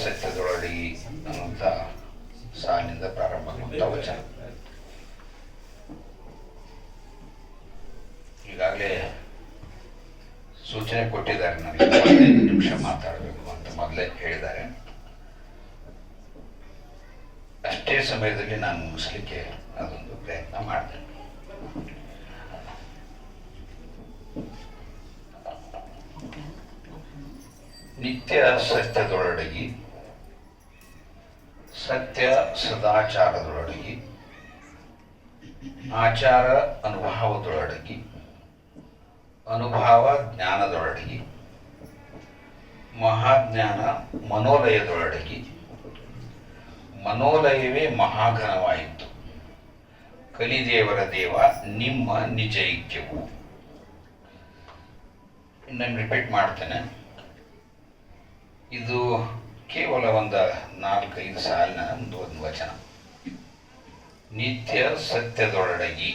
ಸತ್ಯದೊಳಡಿ ಅನ್ನುವಂಥ ಸಾಲಿನಿಂದ ಪ್ರಾರಂಭವಾಗುವಂಥ ವಚನ. ಈಗಾಗಲೇ ಸೂಚನೆ ಕೊಟ್ಟಿದ್ದಾರೆ, ನನಗೆ 15 ನಿಮಿಷ ಮಾತಾಡಬೇಕು ಅಂತ ಮೊದಲೇ ಹೇಳಿದ್ದಾರೆ. ಅಷ್ಟೇ ಸಮಯದಲ್ಲಿ ನಾನು ಮುಗಿಸ್ಲಿಕ್ಕೆ ಅದೊಂದು ಪ್ರಯತ್ನ ಮಾಡ್ತೇನೆ. ನಿತ್ಯ ಸತ್ಯದೊಳಡಗಿ, ಸತ್ಯ ಸದಾಚಾರದೊಳಡಗಿ, ಆಚಾರ ಅನುಭವದೊಳಡಗಿ, ಅನುಭವ ಜ್ಞಾನದೊಳಡಗಿ, ಮಹಾಜ್ಞಾನ ಮನೋಲಯದೊಳಡಗಿ, ಮನೋಲಯವೇ ಮಹಾಘನವಾಯಿತು, ಕಲಿದೇವರ ದೇವ ನಿಮ್ಮ ನಿಜ ಐಕ್ಯವು. ಇನ್ನೊಮ್ಮೆ ರಿಪೀಟ್ ಮಾಡ್ತೇನೆ. ಇದು ಕೇವಲ ಒಂದು 4-5 ಸಾಲಿನ ಒಂದು ವಚನ. ನಿತ್ಯ ಸತ್ಯದೊಳಡಗಿ,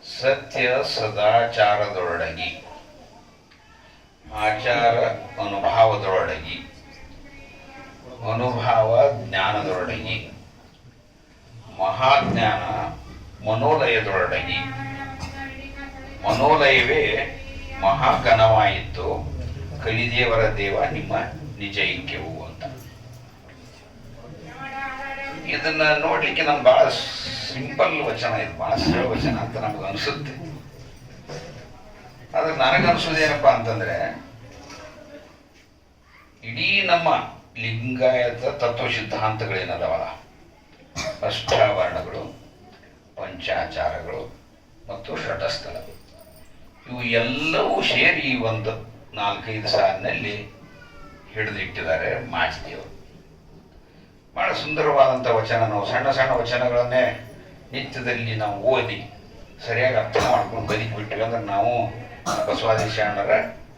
ಸತ್ಯ ಸದಾಚಾರದೊಳಡಗಿ, ಆಚಾರ ಅನುಭವದೊಳಡಗಿ, ಅನುಭವ ಜ್ಞಾನದೊಳಡಗಿ, ಮಹಾಜ್ಞಾನ ಮನೋಲಯದೊಳಡಗಿ, ಮನೋಲಯವೇ ಮಹಾಘನವಾಯಿತು, ಕಲಿದೇವರ ದೇವ ನಿಮ್ಮ ನಿಜ ಐಕ್ಯವು ಅಂತ. ಇದನ್ನ ನೋಡ್ಲಿಕ್ಕೆ ನಮ್ಗೆ ಬಹಳ ಸಿಂಪಲ್ ವಚನ, ಇದು ಬಹಳ ಸರಳ ವಚನ ಅಂತ ನಮ್ಗೆ ಅನಿಸುತ್ತೆ. ಆದ್ರೆ ನನಗನ್ಸೋದೇನಪ್ಪ ಅಂತಂದ್ರೆ, ಇಡೀ ನಮ್ಮ ಲಿಂಗಾಯತ ತತ್ವ ಸಿದ್ಧಾಂತಗಳೇನದವಲ್ಲ, ಅಷ್ಟಾವರಣಗಳು, ಪಂಚಾಚಾರಗಳು ಮತ್ತು ಷಟಸ್ಥಲಗಳು, ಇವು ಎಲ್ಲವೂ ಸೇರಿ ಒಂದು 4-5 ಸಾಲಿನಲ್ಲಿ ಹಿಡಿದಿಟ್ಟಿದ್ದಾರೆ ಮಾಚಿದೇವರು. ಬಹಳ ಸುಂದರವಾದಂಥ ವಚನ. ನಾವು ಸಣ್ಣ ಸಣ್ಣ ವಚನಗಳನ್ನೇ ನಿತ್ಯದಲ್ಲಿ ನಾವು ಓದಿ ಸರಿಯಾಗಿ ಅರ್ಥ ಮಾಡ್ಕೊಂಡು ಬದುಕಿಬಿಟ್ಟಿವಿ ಅಂದ್ರೆ ನಾವು ಬಸವಾದಿ ಶರಣರ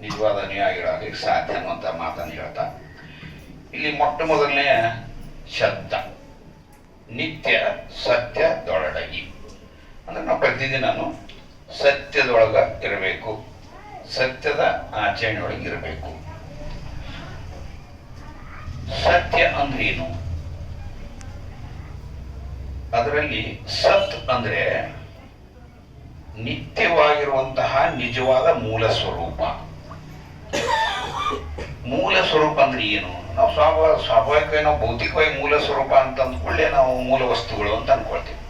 ನಿಜವಾದ ಅನುಯಾಯಿಗಳಾಗಲಿಕ್ಕೆ ಸಾಧ್ಯ ಅನ್ನುವಂಥ ಮಾತನ್ನು ಹೇಳ್ತಾ, ಇಲ್ಲಿ ಮೊಟ್ಟ ಮೊದಲನೆಯ ಶಬ್ದ ನಿತ್ಯ ಸತ್ಯದೊಳಡಗಿ ಅಂದ್ರೆ ನಾವು ಪ್ರತಿದಿನೂ ಸತ್ಯದೊಳಗ ಇರಬೇಕು, ಸತ್ಯದ ಆಚರಣೆಯೊಳಗೆ ಇರಬೇಕು. ಸತ್ಯ ಅಂದ್ರೇನು? ಅದರಲ್ಲಿ ಸತ್ ಅಂದ್ರೆ ನಿತ್ಯವಾಗಿರುವಂತಹ ನಿಜವಾದ ಮೂಲ ಸ್ವರೂಪ. ಮೂಲ ಸ್ವರೂಪ ಅಂದ್ರೆ ಏನು? ನಾವು ಸ್ವಾಭಾವಿಕವಾಗಿ ನಾವು ಭೌತಿಕವಾಗಿ ಮೂಲ ಸ್ವರೂಪ ಅಂತ ಅಂದ್ಕೊಳ್ಳೆ ನಾವು ಮೂಲ ವಸ್ತುಗಳು ಅಂತ ಅನ್ಕೊಳ್ತೀವಿ.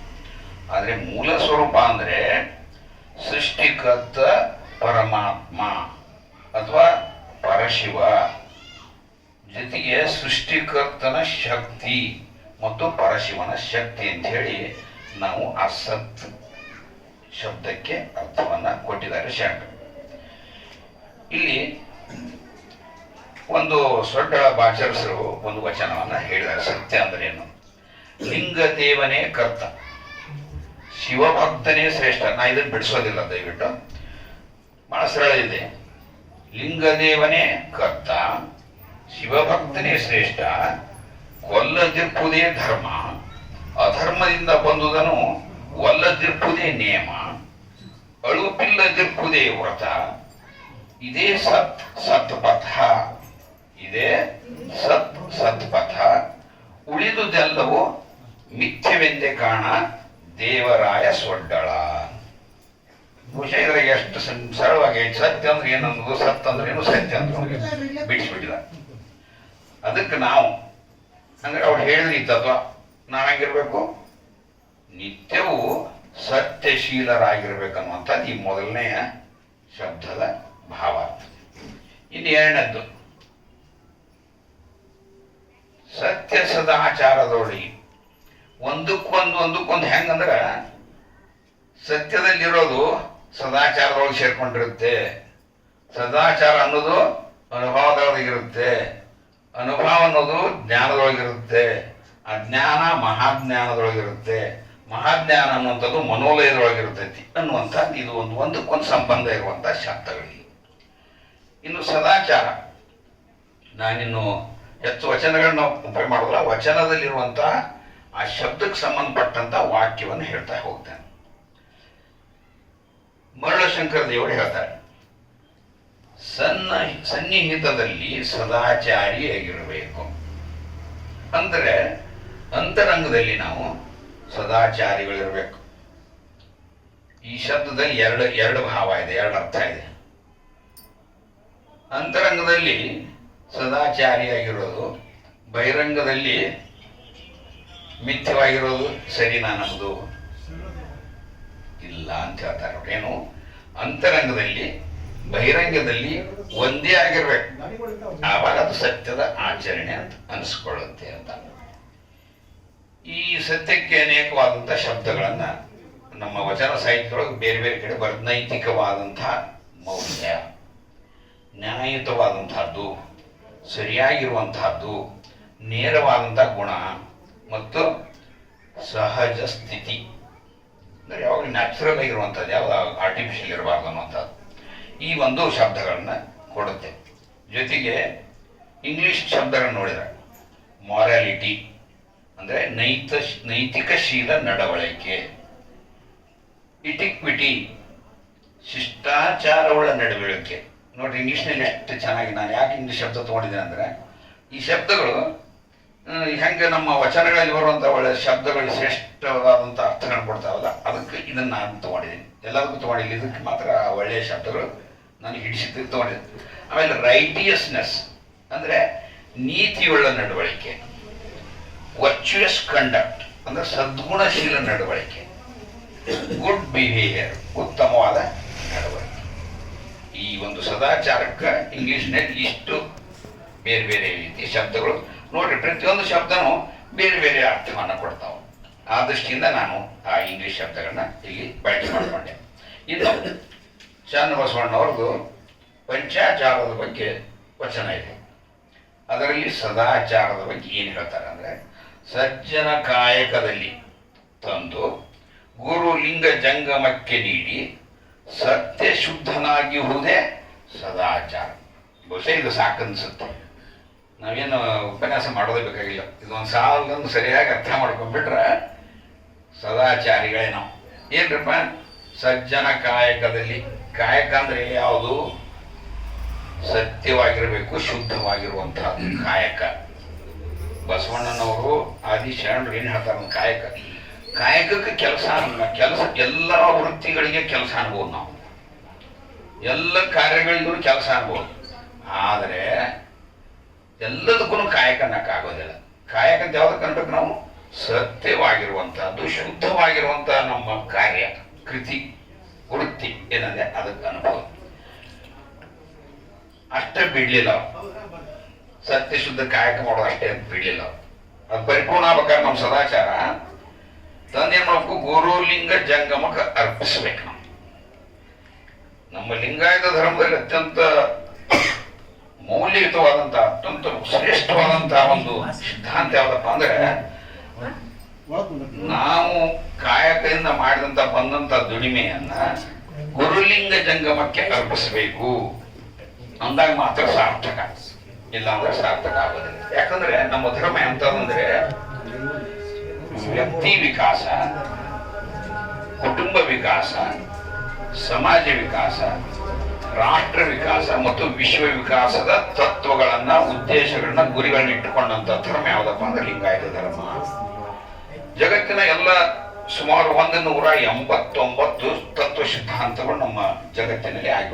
ಆದ್ರೆ ಮೂಲ ಸ್ವರೂಪ ಅಂದ್ರೆ ಸೃಷ್ಟಿಕರ್ತ ಪರಮಾತ್ಮ ಅಥವಾ ಪರಶಿವ ಜೊತೆಗೆ ಸೃಷ್ಟಿಕರ್ತನ ಶಕ್ತಿ ಮತ್ತು ಪರಶಿವನ ಶಕ್ತಿ ಅಂತ ಹೇಳಿ ನಾವು ಆ ಸತ್ ಶಬ್ದಕ್ಕೆ ಅರ್ಥವನ್ನ ಕೊಟ್ಟಿದ್ದಾರೆ ಶರಣರು. ಇಲ್ಲಿ ಒಂದು ಸೊಡ್ಡ ಬಾಚರಸರು ಒಂದು ವಚನವನ್ನ ಹೇಳಿದ್ದಾರೆ. ಸತ್ಯ ಅಂದ್ರೆ ಏನು? ಲಿಂಗದೇವನೇ ಕರ್ತ, ಶಿವಭಕ್ತನೇ ಶ್ರೇಷ್ಠ. ನಾ ಇದನ್ನು ಬಿಡಿಸೋದಿಲ್ಲ, ದಯವಿಟ್ಟು, ಬಹಳ ಸರಳ ಇದೆ. ಲಿಂಗದೇವನೇ ಕರ್ತ, ಶಿವಭಕ್ತನೇ ಶ್ರೇಷ್ಠ, ಕೊಲ್ಲದಿರ್ಪುದೇ ಧರ್ಮ, ಅಧರ್ಮದಿಂದ ಬಂದುದನು ಒಲ್ಲದಿರ್ಪುದೇ ನೇಮ, ಅಳುಪಿಲ್ಲದಿರ್ಪುದೇ ವ್ರತ, ಇದೇ ಸತ್ ಸತ್ಪಥ, ಇದೇ ಸತ್ ಸತ್ಪಥ, ಉಳಿದುದೆಲ್ಲವೂ ಮಿಥ್ಯವೆಂದೇ ಕಾಣ ದೇವರಾಯ ಸೊಡ್ಡಳ. ಬಹುಶಃ ಇದ್ರಾಗ ಎಷ್ಟು ಸರಳವಾಗಿ ಸತ್ಯ ಅಂದ್ರೆ ಏನನ್ನೋದು, ಸತ್ ಅಂದ್ರೆ ಏನು, ಸತ್ಯ ಅಂದ್ರೆ ಬಿಡಿಸ್ಬಿಟ್ಟಿದ. ಅದಕ್ಕೆ ನಾವು ಅಂದ್ರೆ ಅವ್ರು ಹೇಳಿದ್ರಿ ತತ್ವ, ನಾವಾಗಿರ್ಬೇಕು, ನಿತ್ಯವೂ ಸತ್ಯಶೀಲರಾಗಿರ್ಬೇಕನ್ನುವಂಥದ್ದು ಈ ಮೊದಲನೆಯ ಶಬ್ದದ ಭಾವಾರ್ಥ. ಇನ್ನು ಎರಡನೇದ್ದು ಸತ್ಯ ಸದಾಚಾರದೊಳಗೆ. ಒಂದಕ್ಕೊಂದು ಹೆಂಗಂದ್ರ ಸತ್ಯದಲ್ಲಿರೋದು ಸದಾಚಾರದೊಳಗೆ ಸೇರ್ಕೊಂಡಿರುತ್ತೆ. ಸದಾಚಾರ ಅನ್ನೋದು ಅನುಭವದೊಳಗಿರುತ್ತೆ, ಅನುಭವ ಅನ್ನೋದು ಜ್ಞಾನದೊಳಗಿರುತ್ತೆ, ಅಜ್ಞಾನ ಮಹಾಜ್ಞಾನದೊಳಗಿರುತ್ತೆ, ಮಹಾಜ್ಞಾನ ಅನ್ನುವಂಥದ್ದು ಮನೋಲಯದೊಳಗಿರ್ತೈತಿ ಅನ್ನುವಂಥದ್ದು. ಇದು ಒಂದಕ್ಕೊಂದು ಸಂಬಂಧ ಇರುವಂಥ ಶಬ್ದಗಳಿಗೆ. ಇನ್ನು ಸದಾಚಾರ, ನಾನಿನ್ನು ಹೆಚ್ಚು ವಚನಗಳನ್ನ ಉಪಯೋಗ ಮಾಡೋದಿಲ್ಲ, ವಚನದಲ್ಲಿರುವಂತಹ ಆ ಶಬ್ದಕ್ಕೆ ಸಂಬಂಧಪಟ್ಟಂತ ವಾಕ್ಯವನ್ನು ಹೇಳ್ತಾ ಹೋಗ್ತೇನೆ. ಮರುಳಶಂಕರ ದೇವರು ಹೇಳ್ತಾರೆ, ಸನ್ನಿಹಿತದಲ್ಲಿ ಸದಾಚಾರಿಯಾಗಿರಬೇಕು. ಅಂದರೆ ಅಂತರಂಗದಲ್ಲಿ ನಾವು ಸದಾಚಾರಿಗಳಿರಬೇಕು. ಈ ಶಬ್ದದಲ್ಲಿ ಎರಡು ಭಾವ ಇದೆ, ಎರಡು ಅರ್ಥ ಇದೆ. ಅಂತರಂಗದಲ್ಲಿ ಸದಾಚಾರಿಯಾಗಿರೋದು, ಬಹಿರಂಗದಲ್ಲಿ ಮಿಥ್ಯವಾಗಿರೋದು ಸರಿನಾ ನಮ್ಮದು? ಇಲ್ಲ ಅಂತ ಹೇಳ್ತಾರೆ. ಏನು? ಅಂತರಂಗದಲ್ಲಿ ಬಹಿರಂಗದಲ್ಲಿ ಒಂದೇ ಆಗಿರ್ಬೇಕು, ಆವಾಗ ಅದು ಸತ್ಯದ ಆಚರಣೆ ಅಂತ ಅನಿಸ್ಕೊಳ್ಳುತ್ತೆ ಅಂತ. ಈ ಸತ್ಯಕ್ಕೆ ಅನೇಕವಾದಂಥ ಶಬ್ದಗಳನ್ನ ನಮ್ಮ ವಚನ ಸಾಹಿತ್ಯದೊಳಗೆ ಬೇರೆ ಬೇರೆ ಕಡೆ ಬರೆದ. ನೈತಿಕವಾದಂತಹ ಮೌಲ್ಯ, ನ್ಯಾಯಯುತವಾದಂತಹದ್ದು, ಸರಿಯಾಗಿರುವಂತಹದ್ದು, ನೇರವಾದಂಥ ಗುಣ ಮತ್ತು ಸಹಜ ಸ್ಥಿತಿ. ಅಂದರೆ ಯಾವಾಗ ನ್ಯಾಚುರಲ್ ಆಗಿರುವಂಥದ್ದು, ಯಾವುದು ಆರ್ಟಿಫಿಷಿಯಲ್ ಇರಬಾರ್ದು ಅನ್ನುವಂಥದ್ದು. ಈ ಒಂದು ಶಬ್ದಗಳನ್ನ ಕೊಡುತ್ತೆ. ಜೊತೆಗೆ ಇಂಗ್ಲಿಷ್ ಶಬ್ದಗಳನ್ನು ನೋಡಿದ್ರೆ ಮಾರಾಲಿಟಿ ಅಂದರೆ ನೈತಿಕಶೀಲ ನಡವಳಿಕೆ, ಇಟಿಕ್ವಿಟಿ ಶಿಷ್ಟಾಚಾರವುಳ್ಳ ನಡವಳಿಕೆ. ನೋಡ್ರಿ ಇಂಗ್ಲೀಷ್ನಲ್ಲಿ ಎಷ್ಟು ಚೆನ್ನಾಗಿ. ನಾನು ಯಾಕೆ ಇಂಗ್ಲೀಷ್ ಶಬ್ದ ತೊಗೊಂಡಿದ್ದೇನೆ ಅಂದರೆ, ಈ ಶಬ್ದಗಳು ಹೆಂಗೆ ನಮ್ಮ ವಚನಗಳಲ್ಲಿ ಬರುವಂಥ ಒಳ್ಳೆ ಶಬ್ದಗಳು ಶ್ರೇಷ್ಠವಾದಂಥ ಅರ್ಥಗಳನ್ನು ಕೊಡ್ತಾವಲ್ಲ, ಅದಕ್ಕೆ ಇದನ್ನು ನಾನು ತೊಗೊಂಡಿದ್ದೀನಿ. ಎಲ್ಲದಕ್ಕೂ ತೊಗೊಂಡಿಲ್ಲ, ಇದಕ್ಕೆ ಮಾತ್ರ ಒಳ್ಳೆಯ ಶಬ್ದಗಳು ನಾನು ಹಿಡಿಸಿದ್ದು ತೊಗೊಂಡಿದ್ದೆ. ಆಮೇಲೆ ರೈಟಿಯಸ್ನೆಸ್ ಅಂದರೆ ನೀತಿಯುಳ್ಳ ನಡವಳಿಕೆ, ವರ್ಚುಯಸ್ ಕಂಡಕ್ಟ್ ಅಂದರೆ ಸದ್ಗುಣಶೀಲ ನಡವಳಿಕೆ, ಗುಡ್ ಬಿಹೇವಿಯರ್ ಉತ್ತಮವಾದ ನಡವಳಿಕೆ. ಈ ಒಂದು ಸದಾಚಾರಕ್ಕೆ ಇಂಗ್ಲಿಷ್ನಲ್ಲಿ ಇಷ್ಟು ಬೇರೆ ಬೇರೆ ರೀತಿಯ ಶಬ್ದಗಳು. ನೋಡ್ರಿ, ಪ್ರತಿಯೊಂದು ಶಬ್ದನೂ ಬೇರೆ ಬೇರೆ ಅರ್ಥವನ್ನು ಕೊಡ್ತಾವೆ. ಆ ದೃಷ್ಟಿಯಿಂದ ನಾನು ಆ ಇಂಗ್ಲಿಷ್ ಶಬ್ದಗಳನ್ನ ಇಲ್ಲಿ ಬಳಕೆ ಮಾಡಿಕೊಂಡೆ. ಇದು ಚನ್ನಬಸವಣ್ಣವ್ರದ್ದು ಪಂಚಾಚಾರದ ಬಗ್ಗೆ ವಚನ ಇದೆ. ಅದರಲ್ಲಿ ಸದಾಚಾರದ ಬಗ್ಗೆ ಏನು ಹೇಳ್ತಾರೆ ಅಂದರೆ, ಸಜ್ಜನ ಕಾಯಕದಲ್ಲಿ ತಂದು ಗುರು ಲಿಂಗ ಜಂಗಮಕ್ಕೆ ನೀಡಿ ಸತ್ಯ ಶುದ್ಧನಾಗಿರುವುದೇ ಸದಾಚಾರ. ಬಹುಶಃ ಇದು ಸಾಕನ್ಸುತ್ತೆ. ನಾವೇನು ಉಪನ್ಯಾಸ ಮಾಡೋದೇ ಬೇಕಾಗಿಲ್ಲ. ಇದೊಂದು ಸಾಲನ್ನು ಸರಿಯಾಗಿ ಅರ್ಥ ಮಾಡ್ಕೊಂಡ್ಬಿಟ್ರೆ ಸದಾಚಾರಿಗಳೇ ನಾವು. ಏನ್ರಪ್ಪ? ಸಜ್ಜನ ಕಾಯಕದಲ್ಲಿ. ಕಾಯಕ ಅಂದರೆ ಯಾವುದು? ಸತ್ಯವಾಗಿರಬೇಕು, ಶುದ್ಧವಾಗಿರುವಂತಹ ಕಾಯಕ. ಬಸವಣ್ಣನವರು ಆದಿಶರಣರು ಏನು ಹೇಳ್ತಾರೆ? ಕಾಯಕಕ್ಕೆ ಕೆಲಸ ಎಲ್ಲ ವೃತ್ತಿಗಳಿಗೆ ಕೆಲಸ ಅನ್ಬೋದು, ನಾವು ಎಲ್ಲ ಕಾರ್ಯಗಳಿಗೂ ಕೆಲಸ ಅನ್ಬೋದು. ಆದರೆ ಎಲ್ಲದಕ್ಕೂ ಕಾಯಕ ಅನ್ನಕ್ಕಾಗೋದಿಲ್ಲ. ಕಾಯಕ ಅಂತ ಯಾವ್ದಕ್ಕೆ ಅನ್ಬೇಕು ನಾವು? ಸತ್ಯವಾಗಿರುವಂತಹದ್ದು, ಶುದ್ಧವಾಗಿರುವಂತಹ ನಮ್ಮ ಕಾರ್ಯ, ಕೃತಿ, ವೃತ್ತಿ ಏನಂದ್ರೆ ಅದಕ್ಕೆ ಅನುಭವ. ಅಷ್ಟೇ ಬಿಡ್ಲಿಲ್ಲ, ಸತ್ಯ ಶುದ್ಧ ಕಾಯಕ ಮಾಡೋದು ಅಷ್ಟೇ ಅಂತ ಬಿಡ್ಲಿಲ್ಲ. ಅದು ಪರಿಪೂರ್ಣ ಆಗ್ಬೇಕಾದ್ರೆ ನಮ್ಮ ಸದಾಚಾರ ತಂದೇನ್ ಮಾಡ್ಬೇಕು? ಗುರುಲಿಂಗ ಜಂಗಮಕ್ಕೆ ಅರ್ಪಿಸ್ಬೇಕು. ನಾವು ನಮ್ಮ ಲಿಂಗಾಯತ ಧರ್ಮದಲ್ಲಿ ಅತ್ಯಂತ ಮೌಲ್ಯಯುತವಾದಂತಹ, ಅತ್ಯಂತ ಶ್ರೇಷ್ಠವಾದಂತಹ ಒಂದು ಸಿದ್ಧಾಂತ ಯಾವ್ದಪ್ಪ ಅಂದ್ರೆ, ನಾವು ಕಾಯಕದಿಂದ ಮಾಡಿದಂತ ಬಂದಂತ ದುಡಿಮೆಯನ್ನ ಗುರುಲಿಂಗ ಜಂಗಮಕ್ಕೆ ಅರ್ಪಿಸಬೇಕು ಅಂದಾಗ ಮಾತ್ರ ಸಾರ್ಥಕ. ಇಲ್ಲ ಅಂದ್ರೆ ಸಾರ್ಥಕ ಆಗೋದಿಲ್ಲ. ಯಾಕಂದ್ರೆ ನಮ್ಮ ಧರ್ಮ ಎಂತಂದ್ರೆ ವ್ಯಕ್ತಿ ವಿಕಾಸ, ಕುಟುಂಬ ವಿಕಾಸ, ಸಮಾಜ ವಿಕಾಸ, ರಾಷ್ಟ್ರ ವಿಕಾಸ ಮತ್ತು ವಿಶ್ವ ವಿಕಾಸದ ತತ್ವಗಳನ್ನ, ಉದ್ದೇಶಗಳನ್ನ, ಗುರಿಗಳನ್ನ ಇಟ್ಟುಕೊಂಡಂತ ಧರ್ಮ ಯಾವ್ದಪ್ಪ ಅಂದ್ರೆ ಲಿಂಗಾಯತ ಧರ್ಮ. ಜಗತ್ತಿನ ಎಲ್ಲ ಸುಮಾರು 189 ತತ್ವ ಸಿದ್ಧಾಂತಗಳು ನಮ್ಮ ಜಗತ್ತಿನಲ್ಲಿ ಆಗಿ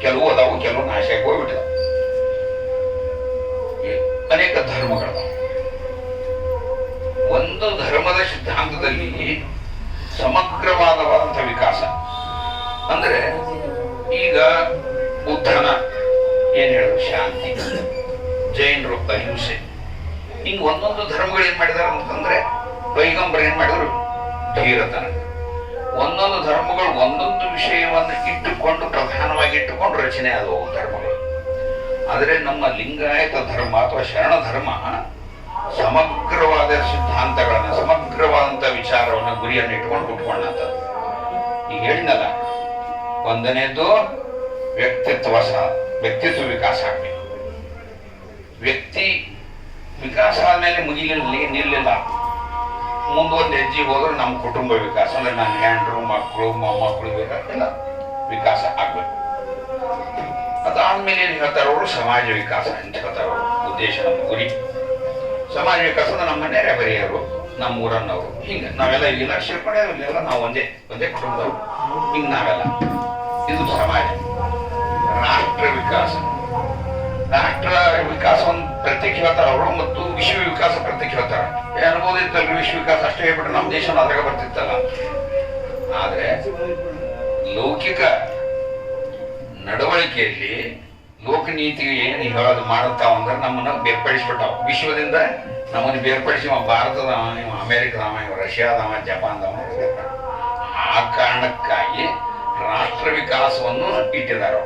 ಕೆಲವು ಅದಾವು, ಕೆಲವು ನಾಶ ಆಗಿ ಹೋಗ್ಬಿಟ್ಟಿದೆ. ಅನೇಕ ಧರ್ಮಗಳು. ಒಂದು ಧರ್ಮದ ಸಿದ್ಧಾಂತದಲ್ಲಿ ಸಮಗ್ರವಾದವಾದಂಥ ವಿಕಾಸ ಅಂದ್ರೆ, ಈಗ ಬುದ್ಧನ ಏನ್ ಹೇಳಿದ್ರು? ಶಾಂತಿ. ಜೈನರು ಅಹಿಂಸೆ. ಹಿಂಗ್ ಒಂದೊಂದು ಧರ್ಮಗಳು ಏನ್ ಮಾಡಿದಾರ ಅಂತಂದ್ರೆ, ಪೈಗಂಬರ್ ಏನ್ ಮಾಡಿದ್ರು? ಧೀರತನ. ಒಂದೊಂದು ಧರ್ಮಗಳು ಒಂದೊಂದು ವಿಷಯವನ್ನು ಇಟ್ಟುಕೊಂಡು, ಪ್ರಧಾನವಾಗಿ ಇಟ್ಟುಕೊಂಡು ರಚನೆ ಆದವು ಧರ್ಮಗಳು. ಆದರೆ ನಮ್ಮ ಲಿಂಗಾಯತ ಧರ್ಮ ಅಥವಾ ಶರಣ ಧರ್ಮ ಸಮಗ್ರವಾದ ಸಿದ್ಧಾಂತಗಳನ್ನ, ಸಮಗ್ರವಾದಂತ ವಿಚಾರವನ್ನ, ಗುರಿಯನ್ನು ಇಟ್ಕೊಂಡು ಹುಟ್ಕೊಂಡಂಥದ್ದು. ಈಗ ಹೇಳಿನಲ್ಲ, ಒಂದನೇದು ವ್ಯಕ್ತಿತ್ವ ವಿಕಾಸ ಆಗ್ಬೇಕು. ವ್ಯಕ್ತಿ ವಿಕಾಸ ಆದ್ಮೇಲೆ ನಿಲ್ಲಿಲ್ಲ, ಮುಂದೊಂದು ಹೆಜ್ಜೆ ಹೋದ್ರೆ ನಮ್ಮ ಕುಟುಂಬ ವಿಕಾಸ ಅಂದ್ರೆ ನನ್ನ ಹೆಂಡರು, ಮಕ್ಕಳು, ಮೊಮ್ಮಕ್ಕಳು ಎಲ್ಲ ವಿಕಾಸ ಆಗ್ಬೇಕು. ಅದಾದ್ಮೇಲೆ ಏನು ಹೇಳ್ತಾರೆ ಅವರು, ಸಮಾಜ ವಿಕಾಸ ಅಂತ ಹೇಳ್ತಾರೆ ಅವರು. ಉದ್ದೇಶ ನಮ್ಮ ಗುರಿ ಸಮಾಜ ವಿಕಾಸದ ನಮ್ಮ ನೆರೆಹೊರೆಯವರು, ನಮ್ಮ ಊರನ್ನವರು, ಹಿಂಗೆ ನಾವೆಲ್ಲ ಇಲ್ಲೆಲ್ಲ ಸೇರ್ಕೊಂಡೇಲ್ಲ, ನಾವು ಒಂದೇ ಕುಟುಂಬದವರು, ಹಿಂಗೆ ನಾವೆಲ್ಲ. ಇದು ಸಮಾಜ. ರಾಷ್ಟ್ರ ವಿಕಾಸ, ರಾಷ್ಟ್ರ ವಿಕಾಸವನ್ನು ಪ್ರತ್ಯೇಕ ಹೇಳ್ತಾರೆ ಅವರು, ಮತ್ತು ವಿಶ್ವ ವಿಕಾಸ ಪ್ರತ್ಯೇಕ ಹೇಳ್ತಾರೆ. ಅನ್ಬೋದಿತ್ತಲ್ರಿ, ವಿಶ್ವ ವಿಕಾಸ ಅಷ್ಟೇ ಹೇಳ್ಬಿಟ್ರೆ ನಮ್ಮ ದೇಶ ಅದ್ರಾಗ ಬರ್ತಿತ್ತಲ್ಲ. ಆದ್ರೆ ಲೌಕಿಕ ನಡವಳಿಕೆಯಲ್ಲಿ ಲೋಕನೀತಿಗೆ ಏನು ಹೇಳೋದು ಮಾಡುತ್ತಾವ ಅಂದ್ರೆ ನಮ್ಮನ್ನ ಬೇರ್ಪಡಿಸ್ಬಿಟ್ಟಾವ. ವಿಶ್ವದಿಂದ ನಮ್ಮನ್ನು ಬೇರ್ಪಡಿಸಿ ಭಾರತದವ, ಇವ ಅಮೇರಿಕದವ, ಇವ ರಷ್ಯಾದವ, ಜಪಾನ್ದವ. ಆ ಕಾರಣಕ್ಕಾಗಿ ರಾಷ್ಟ್ರ ವಿಕಾಸವನ್ನು ಇಟ್ಟಿದ್ದಾರೆ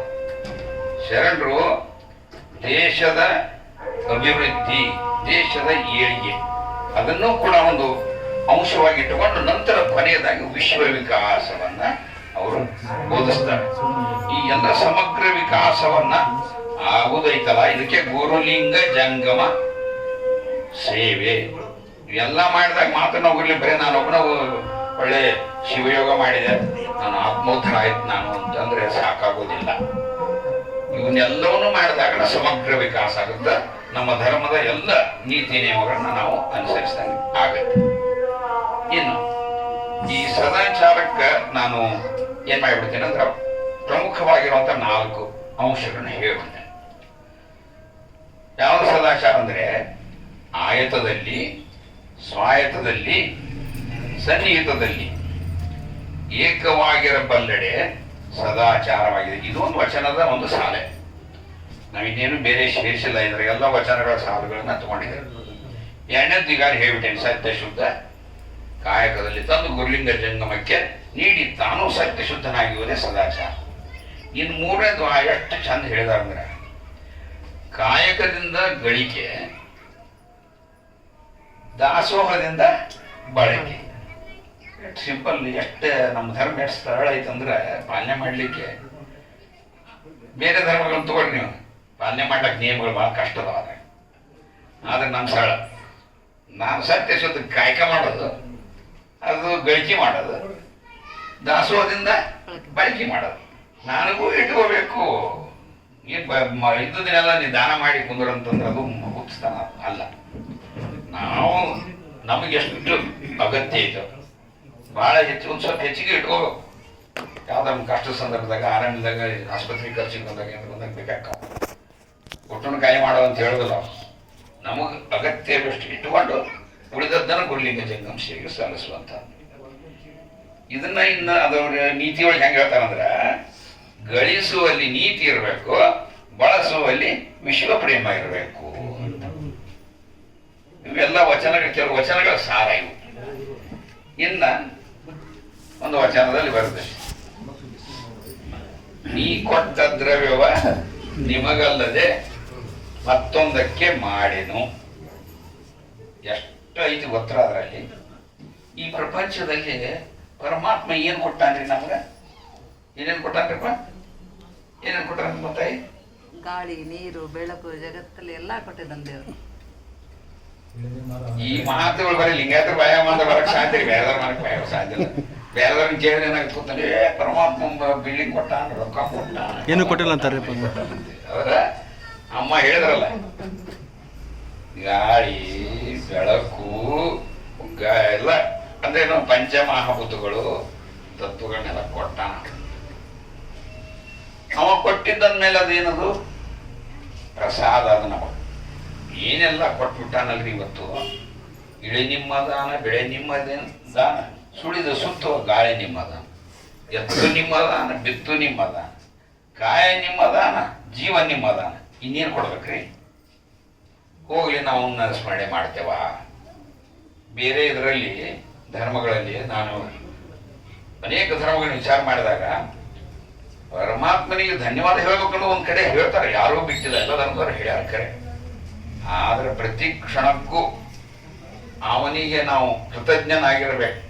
ಶರಣರು. ದೇಶದ ಅಭಿವೃದ್ಧಿ, ದೇಶದ ಏಳಿಗೆ ಅದನ್ನು ಕೂಡ ಒಂದು ಅಂಶವಾಗಿ ಇಟ್ಟುಕೊಂಡು ನಂತರ ಕೊನೆಯದಾಗಿ ವಿಶ್ವ ವಿಕಾಸವನ್ನ ಅವರು ಬೋಧಿಸ್ತಾರೆ. ಈ ಎಲ್ಲ ಸಮಗ್ರ ವಿಕಾಸವನ್ನ ಆಗುದೈತಲ್ಲ, ಇದಕ್ಕೆ ಗುರುಲಿಂಗ ಜಂಗಮ ಸೇವೆ. ಇವೆಲ್ಲ ಮಾಡಿದಾಗ ಮಾತ್ರ ನಾವು ಬರೀ ನಾನು ಒಬ್ಬನ ಒಳ್ಳೆ ಶಿವಯೋಗ ಮಾಡಿದೆ, ನಾನು ಆತ್ಮೋತ್ತರ ಆಯ್ತು ನಾನು ಅಂತಂದ್ರೆ ಸಾಕಾಗೋದಿಲ್ಲ. ಇವನ್ನೆಲ್ಲವನ್ನು ಮಾಡಿದಾಗ ಸಮಗ್ರ ವಿಕಾಸ ಆಗುತ್ತೆ. ನಮ್ಮ ಧರ್ಮದ ಎಲ್ಲ ನೀತಿ ನಿಯಮಗಳನ್ನ ನಾವು ಅನುಸರಿಸಿದಂಗೆ ಆಗತ್ತೆ. ಇನ್ನು ಈ ಸದಾಚಾರಕ್ಕೆ ನಾನು ಏನ್ ಮಾಡಿಬಿಡ್ತೇನೆ ಅಂದ್ರೆ ಪ್ರಮುಖವಾಗಿರುವಂತ 4 ಅಂಶಗಳನ್ನ ಹೇಳ್ಬಿಡ್ತೇನೆ. ಯಾವುದು ಸದಾಚಾರ ಅಂದ್ರೆ ಆಯತದಲ್ಲಿ, ಸ್ವಾಯತದಲ್ಲಿ, ಸನ್ನಿಹಿತದಲ್ಲಿ ಏಕವಾಗಿರಬಲ್ಲೆಡೆ ಸದಾಚಾರವಾಗಿದೆ. ಇದು ಒಂದು ವಚನದ ಒಂದು ಸಾಲೆ. ನಾವಿನ್ನೇನು ಬೇರೆ ಸೇರಿಸಿಲ್ಲ, ಇದ್ರೆ ಎಲ್ಲ ವಚನಗಳ ಸಾಲುಗಳನ್ನ ತಗೊಂಡಿದ್ದೇವೆ. 2ನೇದು ಈಗಾಗಲೇ ಹೇಳ್ಬಿಟ್ಟೇನೆ, ಸತ್ಯ ಶುದ್ಧ ಕಾಯಕದಲ್ಲಿ ತಂದು ಗುರುಲಿಂಗ ಜಂಗಮಕ್ಕೆ ನೀಡಿ ತಾನು ಸತ್ಯ ಶುದ್ಧನಾಗಿರುವುದೇ ಸದಾಚಾರ. ಇನ್ನು 3ನೇದು ಎಷ್ಟು ಚಂದ ಹೇಳಿದಾರಂದ್ರೆ, ಕಾಯಕದಿಂದ ಗಳಿಕೆ, ದಾಸೋಹದಿಂದ ಬಳಕೆ. ಸಿಂಪಲ್. ಎಷ್ಟು ನಮ್ಮ ಧರ್ಮ ಎಷ್ಟು ಸರಳ ಐತಂದ್ರೆ ಪಾಲನೆ ಮಾಡ್ಲಿಕ್ಕೆ. ಬೇರೆ ಧರ್ಮಗಳನ್ನು ತಗೊಳ್ಳಿ ನೀವು, ಪಾಲನೆ ಮಾಡ್ಲಿಕ್ಕೆ ನಿಯಮಗಳು ಬಹಳ ಕಷ್ಟದವಾದ. ಆದ್ರೆ ನಮ್ಮ ಸರಳ. ನಾನು ಸತ್ಯ ಶುದ್ಧ ಕಾಯಕ ಮಾಡೋದು, ಅದು ಗಳಿಕೆ ಮಾಡೋದು, ದಾಸೋಹದಿಂದ ಬಳಕೆ ಮಾಡೋದು. ನನಗೂ ಇಟ್ಕೋಬೇಕು. ಇದ್ದುದನ್ನೆಲ್ಲ ನೀ ದಾನ ಮಾಡಿ ಕುಂದ್ರಂತಂದ್ರೆ ಅದು ಮುಗಿಸ್ತಾನ ಅಲ್ಲ. ನಾವು ನಮಗೆ ಎಷ್ಟು ಅಗತ್ಯ ಐತೆ ಬಹಳ ಹೆಚ್ಚು, ಒಂದು ಸ್ವಲ್ಪ ಹೆಚ್ಚಿಗೆ ಇಟ್ಕೋಬೇಕು. ಯಾವ್ದಾದ್ರು ಕಷ್ಟ ಸಂದರ್ಭದಾಗ, ಆರಾಮಿದಾಗ, ಆಸ್ಪತ್ರೆ ಖರ್ಚಿಗೆ ಬಂದಾಗ ಬೇಕಾಗ್ತಾವ. ಒಟ್ಟನ್ನು ಖಾಲಿ ಮಾಡೋ ಅಂತ ಹೇಳೋದಿಲ್ಲ. ನಮಗೆ ಅಗತ್ಯವಿಷ್ಟು ಇಟ್ಟುಕೊಂಡು ಉಳಿದದ್ದನ್ನು ಗುರುಲಿಂಗ ಜಂಗಮ ಸೇವೆಗೆ ಸಲ್ಲಿಸುವಂತ. ಇದನ್ನ ಇನ್ನು ಅದರ ನೀತಿಯೊಳಗೆ ಹೆಂಗೆ ಹೇಳ್ತಾರಂದ್ರ, ಗಳಿಸುವಲ್ಲಿ ನೀತಿ ಇರಬೇಕು, ಬಳಸುವಲ್ಲಿ ವಿಶ್ವ ಪ್ರೇಮ ಇರಬೇಕು. ಇವೆಲ್ಲ ವಚನಗಳು, ಕೆಲವು ವಚನಗಳ ಸಾರ ಇವು. ಇನ್ನ ಒಂದು ವಚನದಲ್ಲಿ ಬರುತ್ತೆ, ನೀ ಕೊಟ್ಟ ದ್ರವ್ಯವ ನಿಮಗಲ್ಲದೆ ಮತ್ತೊಂದಕ್ಕೆ ಮಾಡಿನು. ಎಷ್ಟು ಐತಿ ಗೊತ್ತರ ಅದರಲ್ಲಿ. ಈ ಪ್ರಪಂಚದಲ್ಲಿ ಪರಮಾತ್ಮ ಏನ್ ಕೊಟ್ಟಾನ್ರಿ ನಮ್ಗ? ಏನೇನ್ ಕೊಟ್ಟಾನ್ರಿಪ್ಪ? ಏನೇನ್ ಕೊಟ್ಟಾರ ಗೊತ್ತಾಯಿ? ಗಾಳಿ, ನೀರು, ಬೆಳಕು, ಜಗತ್ತಲ್ಲಿ ಎಲ್ಲಾ ಕೊಟ್ಟಿದ್ದಾನೆ ದೇವರು. ಈ ಮಾತುಗಳು ಬರೀ ಲಿಂಗಾಯತರ ಭಯ ಮಾತ್ರ ಬರಕ್ ಸಾಧ್ಯ, ಬೇರೆದವ್ರ ಮನಕ್ಕೆ ಭಯ ಸಾಧ್ಯ ಇಲ್ಲ. ಬೇರೆದವ್ರನ್ನ ಕೇಳಿದ್ರೆ ಏನಾಗುತ್ತೆ ಗೊತ್ತಾನೆ, ಪರಮಾತ್ಮ ಬಿಲ್ಡಿಂಗ್ ಕೊಟ್ಟ, ರೊಕ್ಕ ಕೊಟ್ಟ, ಏನು ಕೊಟ್ಟಿಲ್ಲ ಅಂತಾರೆ. ಅವರ ಅಮ್ಮ ಹೇಳಿದ್ರಲ್ಲ, ಗಾಳಿ, ಬೆಳಕು, ಎಲ್ಲ ಅಂದ್ರೆ ನಾವು ಪಂಚಮಹಾಭೂತಗಳು ತತ್ವಗಳನ್ನೆಲ್ಲ ಕೊಟ್ಟ. ಅವ ಕೊಟ್ಟಿದ್ದಂದ್ಮೇಲೆ ಅದೇನದು ಪ್ರಸಾದ. ಅದು ನಮಗ ಏನೆಲ್ಲ ಕೊಟ್ಬಿಟ್ಟಾನಲ್ರಿ ಇವತ್ತು. ಇಳಿ ನಿಮ್ಮ ದಾನ, ಬೆಳೆ ನಿಮ್ಮ ದಾನ, ಸುಳಿದ ಸುತ್ತುವ ಗಾಳಿ ನಿಮ್ಮ ದಾನ, ಎತ್ತು ನಿಮ್ಮ ದಾನ, ಬಿತ್ತು ನಿಮ್ಮ ದಾನ, ಕಾಯ ನಿಮ್ಮ ದಾನ, ಜೀವ ನಿಮ್ಮ ದಾನ. ಇನ್ನೇನು ಕೊಡ್ಬೇಕ್ರಿ? ಹೋಗ್ಲಿ ನಾವು ಅವನ್ನ ಸ್ಮರಣೆ ಮಾಡ್ತೇವ. ಬೇರೆ ಇದರಲ್ಲಿ ಧರ್ಮಗಳಲ್ಲಿ ನಾನು ಅನೇಕ ಧರ್ಮಗಳನ್ನ ವಿಚಾರ ಮಾಡಿದಾಗ ಪರಮಾತ್ಮನಿಗೆ ಧನ್ಯವಾದ ಹೇಳ್ಬೇಕನ್ನೋ ಒಂದ್ ಕಡೆ ಹೇಳ್ತಾರೆ, ಯಾರೂ ಬಿಟ್ಟಿಲ್ಲ, ಎಲ್ಲ ಧರ್ಮದವ್ರು ಹೇಳ್ಯಾರ ಕರೆ. ಆದ್ರೆ ಪ್ರತಿ ಕ್ಷಣಕ್ಕೂ ಅವನಿಗೆ ನಾವು ಕೃತಜ್ಞನಾಗಿರ್ಬೇಕು.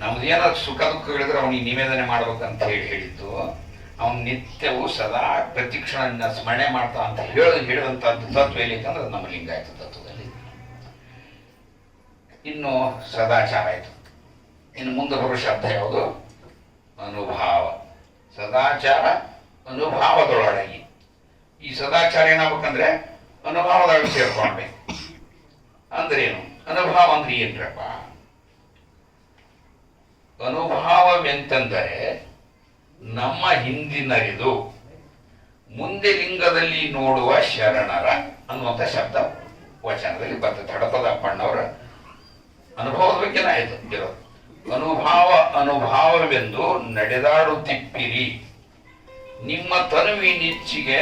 ನಮ್ದೇನಾದ್ರು ಸುಖ ದುಃಖಗಳಿದ್ರೆ ಅವನಿಗೆ ನಿವೇದನೆ ಮಾಡ್ಬೇಕಂತ ಹೇಳಿದ್ದು. ಅವನು ನಿತ್ಯವೂ ಸದಾ ಪ್ರತಿ ಕ್ಷಣ ಸ್ಮರಣೆ ಮಾಡ್ತಾ ಅಂತ ಹೇಳಿದಂತ ತತ್ವ ಎಲ್ಲಿ ಅಂದ್ರೆ ನಮ್ಮ ಲಿಂಗಾಯತ ತತ್ವದಲ್ಲಿ. ಇನ್ನು ಸದಾಚಾರ ಆಯ್ತು. ಇನ್ನು ಮುಂದೆ ಬರೋ ಶಬ್ದ ಯಾವುದು? ಅನುಭಾವ. ಸದಾಚಾರ ಅನುಭಾವದೊಳಗೆ ಈ ಸದಾಚಾರ ಏನಾಗ್ಬೇಕಂದ್ರೆ ಅನುಭವದಾಗ ಸೇರ್ಕೊಳ್ಬೇಕು. ಅಂದ್ರೇನು? ಅನುಭವ ಅಂದ್ರೆ ಏನ್ರಪ್ಪ? ಅನುಭವವೆಂತೆಂದರೆ ನಮ್ಮ ಹಿಂದಿನರಿದು ಮುಂದೆ ಲಿಂಗದಲ್ಲಿ ನೋಡುವ ಶರಣರ ಅನ್ನುವಂಥ ಶಬ್ದ ವಚನದಲ್ಲಿ ಬರ್ತದೆ. ಹಡಪದಪ್ಪಣ್ಣವರ ಅನುಭವದ ಬಗ್ಗೆ ಆಯ್ತು ಇರೋದು. ಅನುಭವವೆಂದು ನಡೆದಾಡುತ್ತಿಪ್ಪಿರಿ, ನಿಮ್ಮ ತನುವಿನಿಚ್ಚಿಗೆ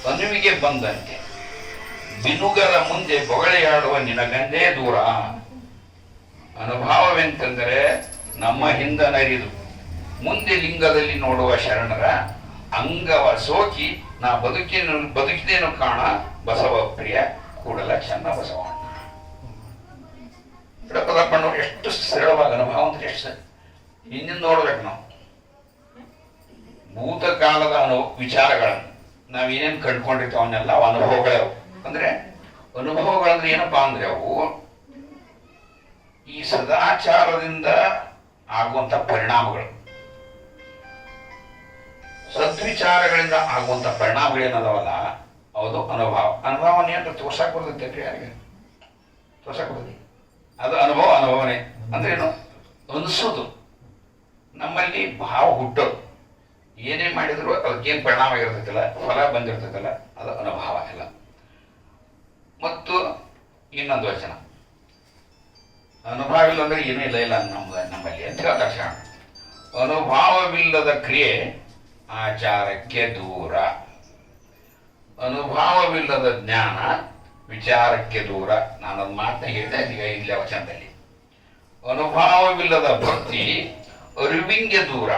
ಅನುವಿಗೆ ಬಂದಂತೆ ಬಿನುಗರ ಮುಂದೆ ಬೊಗಳೆಯಾಡುವ ನಿನಗಂದೇ ದೂರ. ಅನುಭವವೆಂತೆಂದರೆ ನಮ್ಮ ಹಿಂದನರಿದು ಮುಂದೆ ಲಿಂಗದಲ್ಲಿ ನೋಡುವ ಶರಣರ ಅಂಗವ ಸೋಕಿ ನಾ ಬದುಕಿದೇನು ಕಾಣ ಬಸವ ಪ್ರಿಯ ಕೂಡಲ ಚನ್ನ ಬಸವಣ್ಣ. ಹಡಪದಪ್ಪಣ್ಣವ್ರು ಎಷ್ಟು ಸರಳವಾಗಿ ಅನುಭವ ಅಂದ್ರೆ ಎಷ್ಟು ಹಿಂದಿನ ನೋಡ್ಬೇಕು ನಾವು. ಭೂತಕಾಲದ ವಿಚಾರಗಳನ್ನು ನಾವೇನೇನು ಕಂಡುಕೊಂಡಿರ್ತೀವಿ ಅವನ್ನೆಲ್ಲ ಅನುಭವಗಳವು. ಅಂದ್ರೆ ಅನುಭವಗಳಂದ್ರೆ ಏನಪ್ಪಾ ಅಂದ್ರೆ ಅವು ಈ ಸದಾಚಾರದಿಂದ ಆಗುವಂತ ಪರಿಣಾಮಗಳು, ಸದ್ವಿಚಾರಗಳಿಂದ ಆಗುವಂತ ಪರಿಣಾಮಗಳೇನದವಲ್ಲ ಹೌದು ಅನುಭವ. ಅನುಭವ ಏನಾರ ತೋರ್ಸಕ್ ಬರ್ತೈತೆ ಯಾರಿಗೆ? ತೋರ್ಸಕ್ ಬರ್ತೈತಿ. ಅದು ಅನುಭವನೇ ಅಂದ್ರೆ ಏನು? ಅನಿಸೋದು. ನಮ್ಮಲ್ಲಿ ಭಾವ ಹುಟ್ಟೋದು. ಏನೇ ಮಾಡಿದ್ರು ಅದಕ್ಕೇನು ಪರಿಣಾಮ ಇರ್ತೈತಲ್ಲ, ಫಲ ಬಂದಿರ್ತೈತಲ್ಲ, ಅದು ಅನುಭವ ಎಲ್ಲ. ಮತ್ತು ಇನ್ನೊಂದು ವಚನ, ಅನುಭವ ಇಲ್ಲ ಅಂದ್ರೆ ಏನೂ ಇಲ್ಲ ನಮ್ಮಲ್ಲಿ ಅಂತ ಹೇಳ್ತಾರೆ. ಅನುಭವವಿಲ್ಲದ ಕ್ರಿಯೆ ಆಚಾರಕ್ಕೆ ದೂರ, ಅನುಭವವಿಲ್ಲದ ಜ್ಞಾನ ವಿಚಾರಕ್ಕೆ ದೂರ. ನಾನೊಂದು ಮಾತನ್ನ ಹೇಳಿದೆ ಈಗ ಇಲ್ಲೇ ವಚನದಲ್ಲಿ. ಅನುಭವವಿಲ್ಲದ ಭಕ್ತಿ ಅರಿವಿಂಗೆ ದೂರ,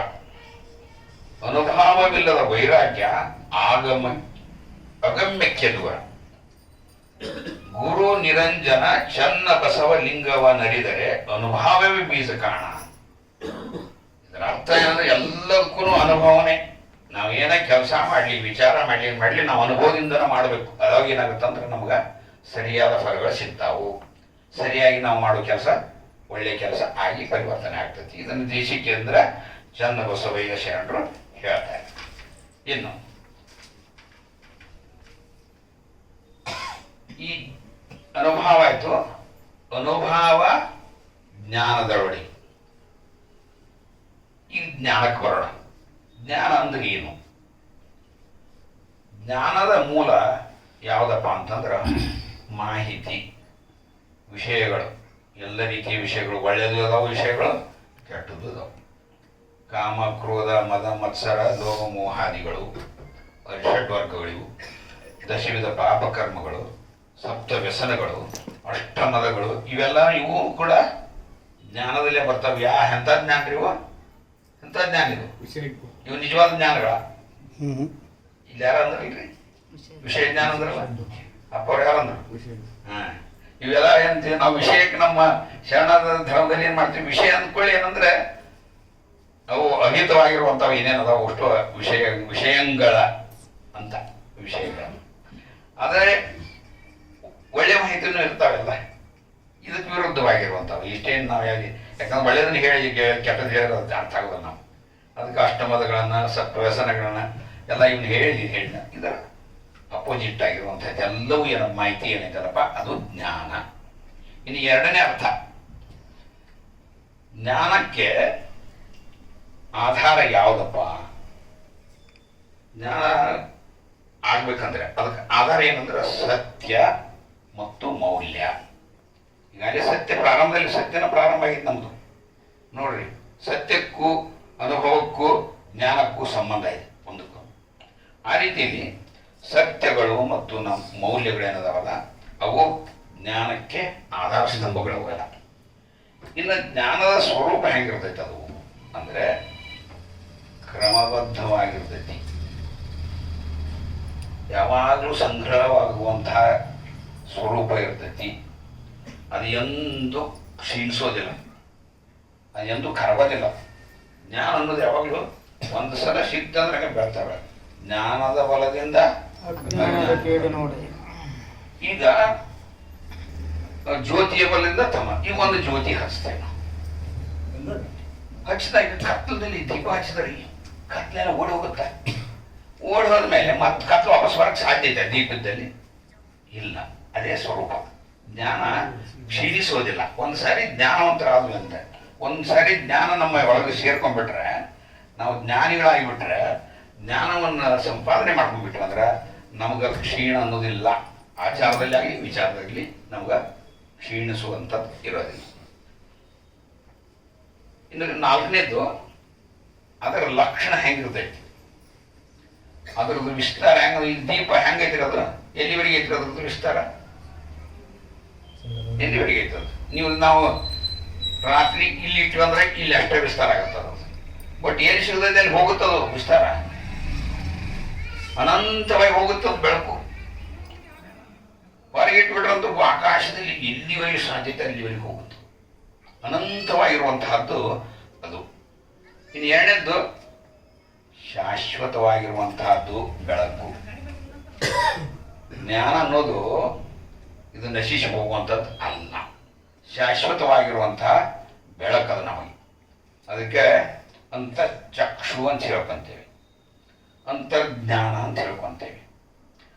ಅನುಭವವಿಲ್ಲದ ವೈರಾಗ್ಯ ಅಗಮ್ಯಕ್ಕೆ ದೂರ. ಗುರು ನಿರಂಜನ ಚನ್ನ ಬಸವ ಲಿಂಗವ ನಡಿದರೆ ಅನುಭವವೇ ಬೀಜ ಕಾಣ. ಇದರ ಅರ್ಥ ಏನಂದ್ರೆ ಎಲ್ಲದಕ್ಕೂ ಅನುಭವನೇ. ನಾವು ಏನೇ ಕೆಲಸ ಮಾಡಲಿ, ವಿಚಾರ ಮಾಡಲಿ ನಾವು ಅನುಭವದಿಂದ ಮಾಡಬೇಕು. ಅದಾಗ ಏನಾಗುತ್ತಂದ್ರೆ ನಮ್ಗೆ ಸರಿಯಾದ ಫಲಗಳು ಸಿಗ್ತಾವು. ಸರಿಯಾಗಿ ನಾವು ಮಾಡೋ ಕೆಲಸ ಒಳ್ಳೆ ಕೆಲಸ ಆಗಿ ಪರಿವರ್ತನೆ ಆಗ್ತೈತಿ. ಇದನ್ನು ದೇಶಕ್ಕೆ ಅಂದ್ರೆ ಚನ್ನ ಬಸವಯ್ಯ ಶರಣರು ಹೇಳ್ತಾರೆ. ಇನ್ನು ಈ ಅನುಭವ ಆಯ್ತು. ಅನುಭವ ಜ್ಞಾನದೊಳಗೆ. ಈ ಜ್ಞಾನಕ್ಕೆ ಬರೋಣ. ಜ್ಞಾನ ಅಂದ್ರೆ ಏನು? ಜ್ಞಾನದ ಮೂಲ ಯಾವುದಪ್ಪ ಅಂತಂದ್ರೆ ಮಾಹಿತಿ, ವಿಷಯಗಳು. ಎಲ್ಲ ರೀತಿಯ ವಿಷಯಗಳು, ಒಳ್ಳೆಯದು ಅದಾವು ವಿಷಯಗಳು, ಕೆಟ್ಟದ್ದು ಅದಾವು. ಕಾಮ ಕ್ರೋಧ ಮದ ಮತ್ಸರ ಲೋಭ ಮೋಹಾದಿಗಳು ಷಡ್ವರ್ಗಗಳಿವು, ದಶವಿಧ ಪಾಪಕರ್ಮಗಳು, ಸಪ್ತ ವ್ಯಸನಗಳು, ಅಷ್ಟಮದಗಳು, ಇವೆಲ್ಲ ಇವು ಕೂಡ ಜ್ಞಾನದಲ್ಲೇ ಬರ್ತಾವೆ. ಎಂಥ ಜ್ಞಾನ ರೀ ಇವು? ಎಂಥ ಜ್ಞಾನ ಇದು? ಇವು ನಿಜವಾದ ಜ್ಞಾನಗಳ? ಇಲ್ಲಿ ಯಾರು ಅಂದ್ರಲ್ರಿ ವಿಷಯ ಜ್ಞಾನ ಅಂದ್ರಲ್ಲ, ಅಪ್ಪವ್ರು ಯಾರಂದ್ರು? ಇವೆಲ್ಲ ಏನಂತೀವಿ ನಾವು ವಿಷಯಕ್ಕೆ. ನಮ್ಮ ಶರಣದ ಧರ್ಮದಲ್ಲಿ ಏನ್ ಮಾಡ್ತೀವಿ? ವಿಷಯ ಅಂದ್ಕೊಳ್ಳಿ ಏನಂದ್ರೆ ಅವು ಅಹಿತವಾಗಿರುವಂಥವು ಏನೇನದಾವು ಅಷ್ಟು ವಿಷಯಗಳ ಅಂತ ವಿಷಯಗಳ. ಆದರೆ ಒಳ್ಳೆ ಮಾಹಿತಿನೂ ಇರ್ತಾವೆಲ್ಲ ಇದಕ್ಕೆ ವಿರುದ್ಧವಾಗಿರುವಂಥವು. ಇಷ್ಟೇನು ನಾವು ಯಾಕಂದ್ರೆ ಒಳ್ಳೆಯದನ್ನು ಹೇಳಿ ಕೆಟ್ಟದ್ದು ಹೇಳಿರೋದು ಅರ್ಥ ಆಗೋದಿಲ್ಲ ನಾವು. ಅದಕ್ಕೆ ಅಷ್ಟಮದಗಳನ್ನು ಸಪ್ತವ್ಯಸನಗಳನ್ನ ಎಲ್ಲ ಇವನು ಹೇಳಿದ ಇದರ ಅಪೋಸಿಟ್ ಆಗಿರುವಂಥದ್ದು ಎಲ್ಲವೂ ಏನೋ ಮಾಹಿತಿ ಏನೈತಲ್ಲಪ್ಪ ಅದು ಜ್ಞಾನ. ಇನ್ನು ಎರಡನೇ ಅರ್ಥ, ಜ್ಞಾನಕ್ಕೆ ಆಧಾರ ಯಾವುದಪ್ಪ? ಜ್ಞಾನ ಆಗ್ಬೇಕಂದ್ರೆ ಅದಕ್ಕೆ ಆಧಾರ ಏನಂದ್ರೆ ಸತ್ಯ ಮತ್ತು ಮೌಲ್ಯ. ಈಗಾಗಲೇ ಸತ್ಯ ಪ್ರಾರಂಭದಲ್ಲಿ ಸತ್ಯನ ಪ್ರಾರಂಭ ಆಗಿತ್ತು ನಮ್ದು ನೋಡ್ರಿ. ಸತ್ಯಕ್ಕೂ ಅನುಭವಕ್ಕೂ ಜ್ಞಾನಕ್ಕೂ ಸಂಬಂಧ ಇದೆ ಒಂದಕ್ಕೂ. ಆ ರೀತಿಯಲ್ಲಿ ಸತ್ಯಗಳು ಮತ್ತು ನಮ್ಮ ಮೌಲ್ಯಗಳೇನದಾವಲ್ಲ ಅವು ಜ್ಞಾನಕ್ಕೆ ಆಧಾರ ಸ್ತಂಭಗಳವಲ್ಲ. ಇನ್ನು ಜ್ಞಾನದ ಸ್ವರೂಪ ಹೆಂಗಿರ್ತೈತೆ ಅದು ಅಂದ್ರೆ ಕ್ರಮಬದ್ಧವಾಗಿರ್ತೈತಿ. ಯಾವಾಗಲೂ ಸಂಗ್ರಹವಾಗುವಂತಹ ಸ್ವರೂಪ ಇರ್ತೈತಿ. ಅದು ಎಂದು ಕ್ಷೀಣಿಸೋದಿಲ್ಲ, ಅದು ಎಂದು ಕರಗೋದಿಲ್ಲ. ಜ್ಞಾನ ಅನ್ನೋದು ಯಾವಾಗಲೂ ಒಂದು ಸಲ ಸಿಕ್ತಂದ್ರೆ ಬೆಳ್ತವೆ. ಜ್ಞಾನದ ಬಲದಿಂದ ಈಗ ಜ್ಯೋತಿಯ ಬಲದಿಂದ ತಮ್ಮ ಈ ಒಂದು ಜ್ಯೋತಿ ಹಚ್ತೇವೆ. ಹಚ್ಚಿದಾಗ ಕತ್ತಲದಲ್ಲಿ ದೀಪ ಹಚ್ಚಿದ್ರಿ ಕತ್ಲೆಲ್ಲ ಓಡಿ ಹೋಗುತ್ತೆ. ಓಡ್ ಹೋದ್ಮೇಲೆ ಮತ್ತೆ ಕತ್ಲು ವಾಪಸ್ ಬರಕ್ಕೆ ಸಾಧ್ಯ ಇದೆ ದೀಪದಲ್ಲಿ ಇಲ್ಲ. ಅದೇ ಸ್ವರೂಪ. ಜ್ಞಾನ ಕ್ಷೀಣಿಸೋದಿಲ್ಲ. ಒಂದು ಸಾರಿ ಜ್ಞಾನವಂತರಾದ್ವಿ ಅಂತ, ಒಂದು ಸಾರಿ ಜ್ಞಾನ ನಮ್ಮ ಒಳಗೆ ಸೇರ್ಕೊಂಡ್ಬಿಟ್ರೆ, ನಾವು ಜ್ಞಾನಿಗಳಾಗಿಬಿಟ್ರೆ, ಜ್ಞಾನವನ್ನು ಸಂಪಾದನೆ ಮಾಡ್ಕೊಂಡ್ಬಿಟ್ರೆ ಅಂದ್ರೆ ನಮ್ಗೆ ಕ್ಷೀಣ ಅನ್ನೋದಿಲ್ಲ. ಆಚಾರದಲ್ಲಿ ಆಗಲಿ ವಿಚಾರದಲ್ಲಿ ನಮ್ಗೆ ಕ್ಷೀಣಿಸುವಂಥದ್ದು ಇರೋದಿಲ್ಲ. ಇನ್ನು ನಾಲ್ಕನೇದು, ಅದರ ಲಕ್ಷಣ ಹೆಂಗಿರ್ತೈತಿ, ಅದ್ರದ್ದು ವಿಸ್ತಾರ ಹೆಂಗ. ಈ ದೀಪ ಹೆಂಗೈತಿ ಅದು, ಎಲ್ಲಿವರೆಗೆ ಐತಿ ಅದ್ರದ್ದು ವಿಸ್ತಾರ, ಎಲ್ಲಿವರೆಗೆ ಐತದ. ನಾವು ರಾತ್ರಿ ಇಲ್ಲಿ ಇಟ್ಟು ಅಂದ್ರೆ ಇಲ್ಲಿ ಅಷ್ಟೇ ವಿಸ್ತಾರ ಆಗತ್ತದ. ಬಟ್ ಏನು ಸಿಗದಲ್ಲಿ ಅಲ್ಲಿ ಹೋಗುತ್ತದು ವಿಸ್ತಾರ, ಅನಂತವಾಗಿ ಹೋಗುತ್ತದ ಬೆಳಕು. ಹೊರಗೆ ಇಟ್ಬಿಟ್ರಂತೂ ಆಕಾಶದಲ್ಲಿ ಎಲ್ಲಿವರೆಗೆ ಸಾಧ್ಯತೆ ಅಲ್ಲಿವರೆಗೆ ಹೋಗುತ್ತೆ, ಅನಂತವಾಗಿರುವಂತಹದ್ದು ಅದು. ಇನ್ನು ಎರಡನೇದ್ದು, ಶಾಶ್ವತವಾಗಿರುವಂತಹದ್ದು ಬೆಳಕು. ಜ್ಞಾನ ಅನ್ನೋದು ಇದು ನಶಿಸಿ ಹೋಗುವಂಥದ್ದು ಅಲ್ಲ, ಶಾಶ್ವತವಾಗಿರುವಂತಹ ಬೆಳಕದು ನಮಗೆ. ಅದಕ್ಕೆ ಅಂತರ್ಚಕ್ಷು ಅಂತ ಹೇಳ್ಕೊಂತೇವೆ, ಅಂತರ್ಜ್ಞಾನ ಅಂತ ಹೇಳ್ಕೊಂತೇವೆ,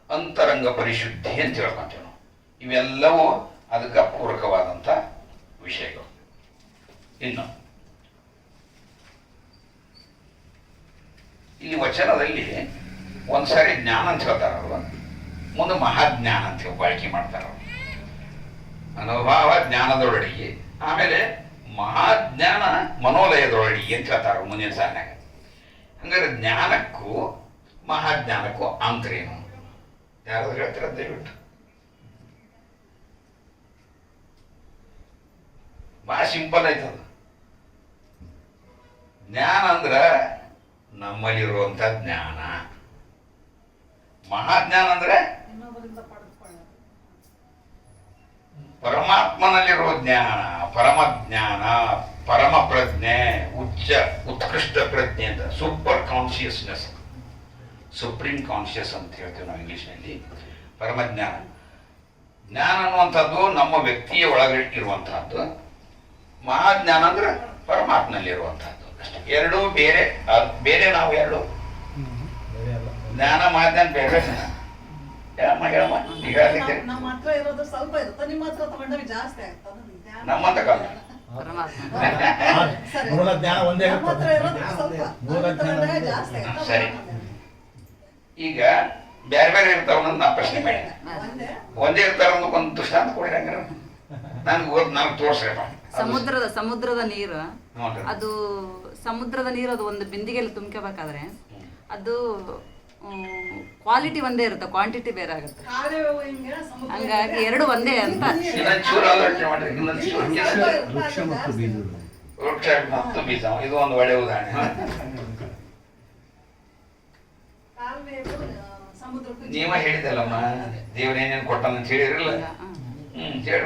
ಅಂತರಂಗ ಪರಿಶುದ್ಧಿ ಅಂತ ಹೇಳ್ಕೊಂತೇವೆ ನಾವು. ಇವೆಲ್ಲವೂ ಅದಕ್ಕೆ ಪೂರಕವಾದಂಥ ವಿಷಯಗಳು. ಇನ್ನು ಇಲ್ಲಿ ವಚನದಲ್ಲಿ ಒಂದ್ಸಾರಿ ಜ್ಞಾನ ಅಂತ ಹೇಳ್ತಾರಲ್ವ, ಮುಂದೆ ಮಹಾಜ್ಞಾನ ಅಂತ ಬಳಕೆ ಮಾಡ್ತಾರ. ಅನುಭವ ಜ್ಞಾನದೊಳಗೆ, ಆಮೇಲೆ ಮಹಾಜ್ಞಾನ ಮನೋಲಯದೊಳಗೆ ಅಂತ ಹೇಳ್ತಾರ ಮುಂದಿನ ಸಾಲಿನಾಗ. ಹಂಗಾರೆ ಜ್ಞಾನಕ್ಕೂ ಮಹಾಜ್ಞಾನಕ್ಕೂ ಅಂತರ ಏನು? ಯಾರಾದ್ರೂ ಹೇಳ್ತೀರ ದಯವಿಟ್ಟು? ಬಹಳ ಸಿಂಪಲ್ ಆಯ್ತದ. ಜ್ಞಾನ ಅಂದ್ರ ನಮ್ಮಲ್ಲಿರುವಂತ ಜ್ಞಾನ. ಮಹಾಜ್ಞಾನ ಅಂದ್ರೆ ಪರಮಾತ್ಮನಲ್ಲಿರುವ ಜ್ಞಾನ, ಪರಮ ಜ್ಞಾನ, ಪರಮ ಪ್ರಜ್ಞೆ, ಉತ್ಕೃಷ್ಟ ಪ್ರಜ್ಞೆ ಅಂತ, ಸೂಪರ್ ಕಾನ್ಶಿಯಸ್ನೆಸ್, ಸುಪ್ರೀಂ ಕಾನ್ಶಿಯಸ್ ಅಂತ ಹೇಳ್ತೇವೆ ನಾವು ಇಂಗ್ಲಿಷ್ನಲ್ಲಿ. ಪರಮಜ್ಞಾನ. ಜ್ಞಾನ ಅನ್ನುವಂಥದ್ದು ನಮ್ಮ ವ್ಯಕ್ತಿಯ ಒಳಗೆ ಇರುವಂತಹದ್ದು. ಮಹಾಜ್ಞಾನ ಅಂದ್ರೆ ಪರಮಾತ್ಮನಲ್ಲಿ ಇರುವಂತಹದ್ದು ಅಷ್ಟೇ. ಎರಡೂ ಬೇರೆ ಬೇರೆ. ನಾವು ಎರಡು ಜ್ಞಾನ ಮಹಾಜ್ಞಾನ ಬೇರೆ. ನಮ್ಮ ಹತ್ರ ಇರೋದು ಸ್ವಲ್ಪ ಇರುತ್ತೆ, ನಿಮ್ಮ ಹತ್ರ ತಗೊಂಡಾಗ ಜಾಸ್ತಿ ಆಗ್ತದೆ. ನಮ್ಮಂತ ಕಾಲ ಸರಿ. ಈಗ ಬೇರೆ ಬೇರೆ ಇರ್ತಾವ ನಾ ಪ್ರಶ್ನೆ ಮಾಡಿ. ಒಂದೇ ಇರ್ತಾರ ಒಂದು ದೃಷ್ಟಾಂತ ಕೊಡ್ರಿ. ಹಂಗಾರ ನನ್ಗೆ ತೋರ್ಸ್ರಪ್ಪ. ಸಮುದ್ರದ ನೀರು, ಅದು ಸಮುದ್ರದ ನೀರು ಅದು ಒಂದು ಬಿಂದಿಗೆಯಲ್ಲಿ ತುಂಬ್ಕೋಬೇಕಾದ್ರೆ ಅದು ಕ್ವಾಲಿಟಿ ಒಂದೇ ಇರುತ್ತೆ, ಕ್ವಾಂಟಿಟಿ ಬೇರೆ ಆಗುತ್ತೆ. ಹಂಗಾಗಿ ಎರಡು ಒಂದೇ ಅಂತ. ಇದು ಒಂದು ಒಳ್ಳೆ ಉದಾಹರಣೆ. ನೀವ ಹೇಳಿದಲ್ಲಮ್ಮ, ದೇವ್ರೇನೇನು ಕೊಟ್ಟಾನ ಅಂತ ಹೇಳಿರಲ್ಲ. ಹೇಳಿ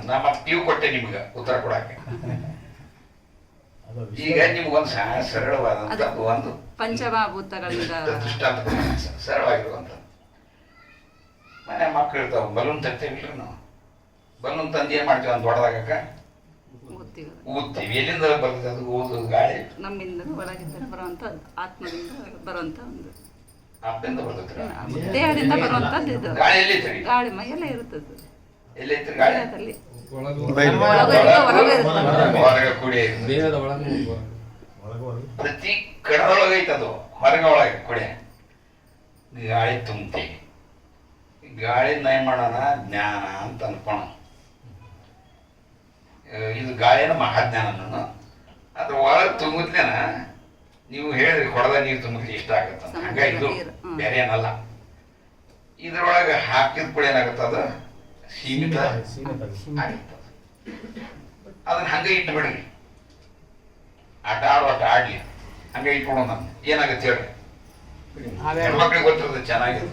ನಾ ಮತ್ತೆ ನೀವು ಕೊಟ್ಟೆ ನಿಮ್ಗೆ ಉತ್ತರ ಕೊಡಕ್ಕೆ. ಈಗ ನಿಮ್ಗೊಂದು ಸರಳವಾದಂತ ಒಂದು ಪಂಚಮಭೂತಗಳಿಂದ ದೃಷ್ಟಾಂತ ಸರಳವಾಗಿರುವಂತ. ಮನೆ ಮಕ್ಕಳು ಇರ್ತಾವ, ಬಲೂನ್ ತರ್ತೇವಿಲ್ಲ ನಾವು. ಬಲೂನ್ ತಂದು ಏನ್ ಮಾಡ್ತೀವಿ ಅಂತ ದೊಡ್ಡದಾಗಕ್ಕ ಊದ್ತೀವಿ. ಎಲ್ಲಿಂದ ಬರ್ತದೆ ಅದು ಊದು? ಗಾಳಿ ನಮ್ಮಿಂದ ಒಳಗಿಂದ ಬರುವಂತ, ಆತ್ಮದಿಂದ ಬರುವಂತ ಒಂದು ಆತ್ಮದಿಂದ ಬರ್ತದೆ. ದೇಹದಿಂದ ಬರುವಂತದ್ದು ಇದು. ಗಾಳಿ ಎಲ್ಲಿತ್ತು? ಗಾಳಿ ಮೈಯೆಲ್ಲ ಇರುತ್ತದೆ. ಎಲ್ಲೈತಿ ಗಾಳಿ? ಹೊರಗೆ ಕುಡಿ. ಪ್ರತಿ ಕಣದೊಳಗೈತದು, ಹೊರಗೆ ಒಳಗೆ ಕುಡಿ. ಗಾಳಿ ತುಂಬ್ತೀವಿ. ಗಾಳಿನ ಏನ್ ಮಾಡೋಣ? ಜ್ಞಾನ ಅಂತ ಅನ್ಕೋಣ. ಇದು ಗಾಳಿನ ಮಹಾಜ್ಞಾನ. ಅದ್ರ ಒಳಗೆ ತುಂಬುತ್ತೇನ ನೀವು ಹೇಳಿದ್ರಿ, ಹೊಡೆದ ನೀರು ತುಂಬುತ್ತೆ ಇಷ್ಟ ಆಗತ್ತ. ಹಂಗ ಇದು ಬೇರೆ ಏನಲ್ಲ. ಇದ್ರೊಳಗೆ ಹಾಕಿದ ಕೂಡ ಏನಾಗುತ್ತದ? ಸೀಮಿತ ಆಗಿರ್ತದ. ಅದನ್ನ ಹಂಗೆ ಇಟ್ಟು ಬಿಡ್ರಿ. ಆಟ ಆಡ್ಲಿ, ಹಂಗೆ ಇಟ್ಬಿಡೋಣ. ನಾನು ಏನಾಗುತ್ತೆ ಹೇಳ್ರಿ? ಹೆಣ್ಮಕ್ಳಿಗೆ ಗೊತ್ತಿರ್ತದೆ ಚೆನ್ನಾಗಿದೆ.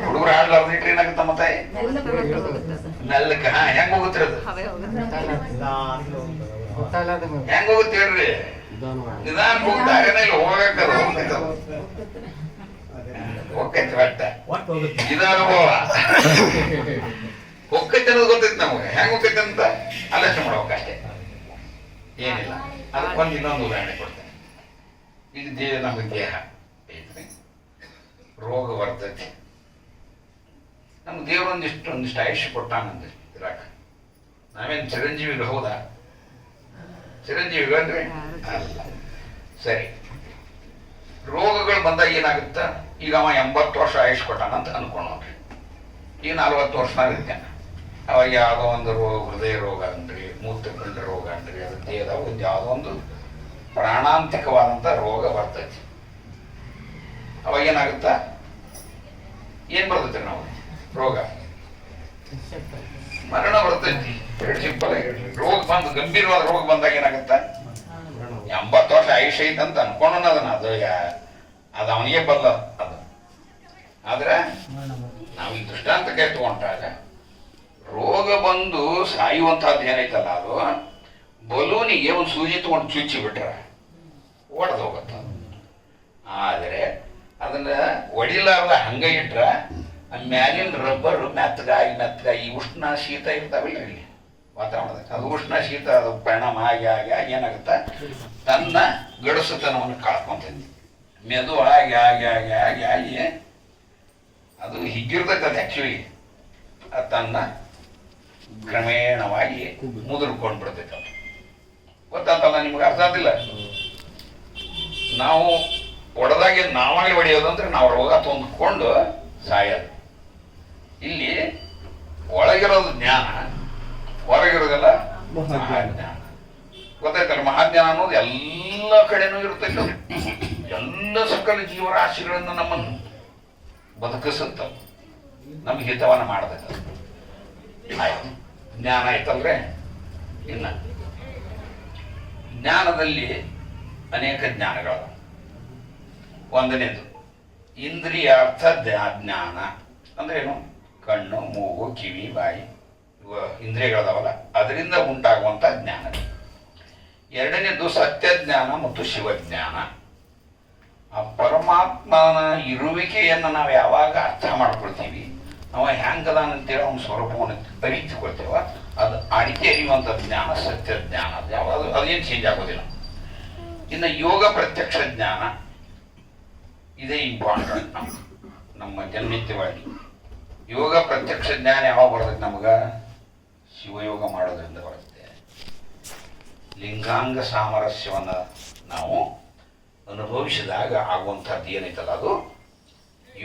ಹುಡುಗರು ಆಡ್ಲಾರ್ದು ಇಟ್ರೆ ಏನಾಗುತ್ತ? ಮತ್ತೆ ಮೆಲ್ಲಕ್ಕ ಹೆಂಗ್ ಹೋಗುತ್ತೆ ಅದು? ಹೆಂಗ್ ಹೋಗುತ್ತೆ ಹೇಳ್ರಿ? ನಿಧಾನ ಹೋಗ್ತಾರೆ. ಇಲ್ಲಿ ಹೋಗಕ್ಕದ ಹೋಗ್ತೈತಿ ಒಟ್ಟ. ಇದು ಅನುಭವ ಹೋಗ್ತೈತಿ ಅನ್ನೋದು ಗೊತ್ತೈತಿ ನಮಗೆ. ಹೆಂಗ್ ಹೋಗ್ತೈತಿ ಅಂತ ಆಲೋಚನೆ ಮಾಡ್ಬೇಕಷ್ಟೇ, ಏನಿಲ್ಲ. ಅದಕ್ಕೊಂದು ಇನ್ನೊಂದು ಉದಾಹರಣೆ ಕೊಡ್ತೇನೆ. ಈಗ ನಮಗೆ ದೇಹ ಐತ್ರಿ. ರೋಗ ಬರ್ತೈತಿ. ನಮ್ಗೆ ದೇವರು ಒಂದಿಷ್ಟು ಆಯುಷ್ಯ ಕೊಟ್ಟಾನಂದ್ರೆ ಇರಾಕ. ನಾವೇನು ಚಿರಂಜೀವಿಗಳು ಹೌದಾ? ಚಿರಂಜೀವಿಗಳಂದ್ರೆ ಅಲ್ಲ. ಸರಿ, ರೋಗಗಳು ಬಂದಾಗ ಏನಾಗುತ್ತಾ? ಈಗ ಅವ 80 ವರ್ಷ ಆಯುಷ್ ಕೊಟ್ಟಾನಂತ ಅನ್ಕೊಂಡ್ರಿ. ಈಗ 40 ವರ್ಷನಾಗ ಇರ್ತೇನೆ. ಅವಾಗ ಯಾವುದೋ ಒಂದು ರೋಗ, ಹೃದಯ ರೋಗ ಅನ್ರಿ, ಮೂತ್ರಪಿಂಡ ರೋಗ ಅನ್ರಿ, ಅದು ದೇಹದ ಒಂದು ಯಾವುದೋ ಒಂದು ಪ್ರಾಣಾಂತಿಕವಾದಂಥ ರೋಗ ಬರ್ತೈತಿ. ಅವಾಗ ಏನಾಗುತ್ತಾ? ಏನು ಬರ್ತೈತಿ ನಾವು ರೋಗ? ಮರಣ ಬರ್ತೈತಿ. ಎರಡು ಸಿಂಪಲ್ ಆಗಿ ರೋಗ ಬಂದು ಗಂಭೀರವಾದ ರೋಗ ಬಂದಾಗ ಏನಾಗುತ್ತ? 80 ವರ್ಷ ಆಯುಷ್ಯ ಐತೆ ಅಂತ ಅನ್ಕೊಂಡ ಅದನ್ನ, ಅದು ಅವನಿಗೆ ಬಲ್ಲ ಅದು. ಆದ್ರೆ ನಾವು ಈ ದೃಷ್ಟಾಂತಕ್ಕೆ ತಗೊಂಡಾಗ ರೋಗ ಬಂದು ಸಾಯುವಂತಹದ್ದು ಏನೈತಲ್ಲ, ಅದು ಬಲೂನಿಗೆ ಒಂದು ಸೂಜಿ ತಗೊಂಡು ಚುಚ್ಚಿ ಬಿಟ್ರೆ ಒಡೆದು ಹೋಗುತ್ತ. ಆದರೆ ಅದನ್ನ ಒಡಿಲಾರ್ದ ಹಂಗ ಇಟ್ರ ಮ್ಯಾಲಿನ ರಬ್ಬರ್ ಮೆತ್ತಗಾಗಿ ಉಷ್ಣ ಶೀತ ಇರ್ತಾವಿಲ್ಲ ಇಲ್ಲಿ ವಾತಾವರಣದಾಗ, ಅದು ಉಷ್ಣ ಶೀತ ಅದು ಪರಿಣಾಮ ಆಗಿ ಏನಾಗುತ್ತ? ತನ್ನ ಗಡಸುತನವನ್ನು ಕಳ್ಕೊಂತೈತಿ. ಮೆದು ಆಗಿ ಅದು ಹಿಗ್ಗಿರ್ತೈತೆ. ಅದು ಆಕ್ಚುಲಿ ಅದು ತನ್ನ ಕ್ರಮೇಣವಾಗಿ ಮುದುರ್ಕೊಂಡು ಬಿಡ್ತೈತೆ. ಅದು ಗೊತ್ತಾತಲ್ಲ ನಿಮ್ಗೆ? ಅರ್ಥ ಆಗ್ತಿಲ್ಲ? ನಾವು ಒಡೆದಾಗೆ ನಾವಾಗಿ ಹೊಡೆಯೋದು ಅಂದ್ರೆ ನಾವು ರೋಗ ತಂದುಕೊಂಡು ಸಾಯೋದು. ಇಲ್ಲಿ ಒಳಗಿರೋದು ಜ್ಞಾನ, ಹೊರಗಿರೋದೆಲ್ಲ ಮಹಾಜ್ಞಾನ. ಗೊತ್ತಾಯ್ತಲ್ಲ? ಮಹಾಜ್ಞಾನ ಅನ್ನೋದು ಎಲ್ಲ ಕಡೆನೂ ಇರ್ತೈತೆ. ಎಲ್ಲ ಸಕಲ ಜೀವರಾಶಿಗಳನ್ನು ನಮ್ಮನ್ನು ಬದುಕಿಸುತ್ತ ನಮ್ಗೆ ಹಿತವನ್ನ ಮಾಡ್ತೈತೆ. ಆಯ್ತು, ಜ್ಞಾನ ಆಯ್ತಲ್ರೆ. ಇನ್ನ ಜ್ಞಾನದಲ್ಲಿ ಅನೇಕ ಜ್ಞಾನಗಳು. ಒಂದನೇದು ಇಂದ್ರಿಯಾರ್ಥ ಜ್ಞಾನ. ಅಂದ್ರೆ ಏನು? ಕಣ್ಣು, ಮೂಗು, ಕಿವಿ, ಬಾಯಿ ಇಂದ್ರಿಯಗಳದಾವಲ್ಲ, ಅದರಿಂದ ಉಂಟಾಗುವಂಥ ಜ್ಞಾನ. ಎರಡನೇದು ಸತ್ಯ ಜ್ಞಾನ ಮತ್ತು ಶಿವಜ್ಞಾನ. ಆ ಪರಮಾತ್ಮನ ಇರುವಿಕೆಯನ್ನು ನಾವು ಯಾವಾಗ ಅರ್ಥ ಮಾಡ್ಕೊಳ್ತೀವಿ, ಅವ ಹೆಂಗದಾನ ಅಂತೇಳಿ ಅವನ ಸ್ವರೂಪವನ್ನು ಅರಿತುಕೊಳ್ತೇವ, ಅದು ಅಡಿಕೆ ಅರಿಯುವಂಥ ಜ್ಞಾನ ಸತ್ಯ ಜ್ಞಾನ. ಅದು ಯಾವಾಗ ಅದೇನು ಚೇಂಜ್ ಆಗೋದಿಲ್ಲ. ಇನ್ನು ಯೋಗ ಪ್ರತ್ಯಕ್ಷ ಜ್ಞಾನ, ಇದೇ ಇಂಪಾರ್ಟೆಂಟ್ ನಮ್ಮ ದಿನನಿತ್ಯವಾಗಿ. ಯೋಗ ಪ್ರತ್ಯಕ್ಷ ಜ್ಞಾನ ಯಾವಾಗ ಬರ್ತೈತೆ ನಮ್ಗೆ? ಶಿವಯೋಗ ಮಾಡೋದ್ರಿಂದ ಬರುತ್ತೆ. ಲಿಂಗಾಂಗ ಸಾಮರಸ್ಯವನ್ನು ನಾವು ಅನುಭವಿಸಿದಾಗ ಆಗುವಂಥದ್ದು ಏನೈತಲ್ಲ, ಅದು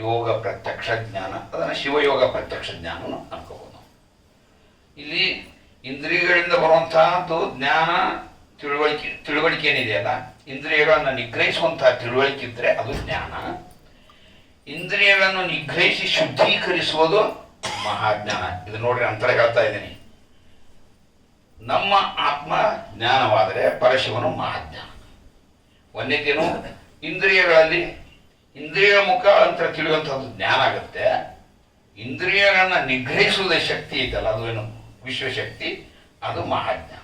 ಯೋಗ ಪ್ರತ್ಯಕ್ಷ ಜ್ಞಾನ. ಅದನ್ನು ಶಿವಯೋಗ ಪ್ರತ್ಯಕ್ಷ ಜ್ಞಾನ ಅನ್ಕೋಬಹುದು ನಾವು. ಇಲ್ಲಿ ಇಂದ್ರಿಯಗಳಿಂದ ಬರುವಂತಹದ್ದು ಜ್ಞಾನ, ತಿಳುವಳಿಕೆ ಏನಿದೆಯಲ್ಲ, ಇಂದ್ರಿಯಗಳನ್ನು ನಿಗ್ರಹಿಸುವಂತಹ ತಿಳುವಳಿಕೆ ಇದ್ರೆ ಅದು ಜ್ಞಾನ. ಇಂದ್ರಿಯಗಳನ್ನು ನಿಗ್ರಹಿಸಿ ಶುದ್ಧೀಕರಿಸುವುದು ಮಹಾಜ್ಞಾನ. ಇದು ನೋಡ್ರಿ, ಅಂತರ ಹೇಳ್ತಾ ಇದ್ದೀನಿ. ನಮ್ಮ ಆತ್ಮ ಜ್ಞಾನವಾದರೆ ಪರಶಿವನು ಮಹಾಜ್ಞಾನ. ಒಂದೇನು? ಇಂದ್ರಿಯಗಳಲ್ಲಿ ಇಂದ್ರಿಯ ಮುಖ ಅಂತ ತಿಳಿಯುವಂಥದ್ದು ಜ್ಞಾನ ಆಗುತ್ತೆ. ಇಂದ್ರಿಯಗಳನ್ನ ನಿಗ್ರಹಿಸುವುದೇ ಶಕ್ತಿ ಐತಲ್ಲ, ಅದು ಏನು? ವಿಶ್ವಶಕ್ತಿ, ಅದು ಮಹಾಜ್ಞಾನ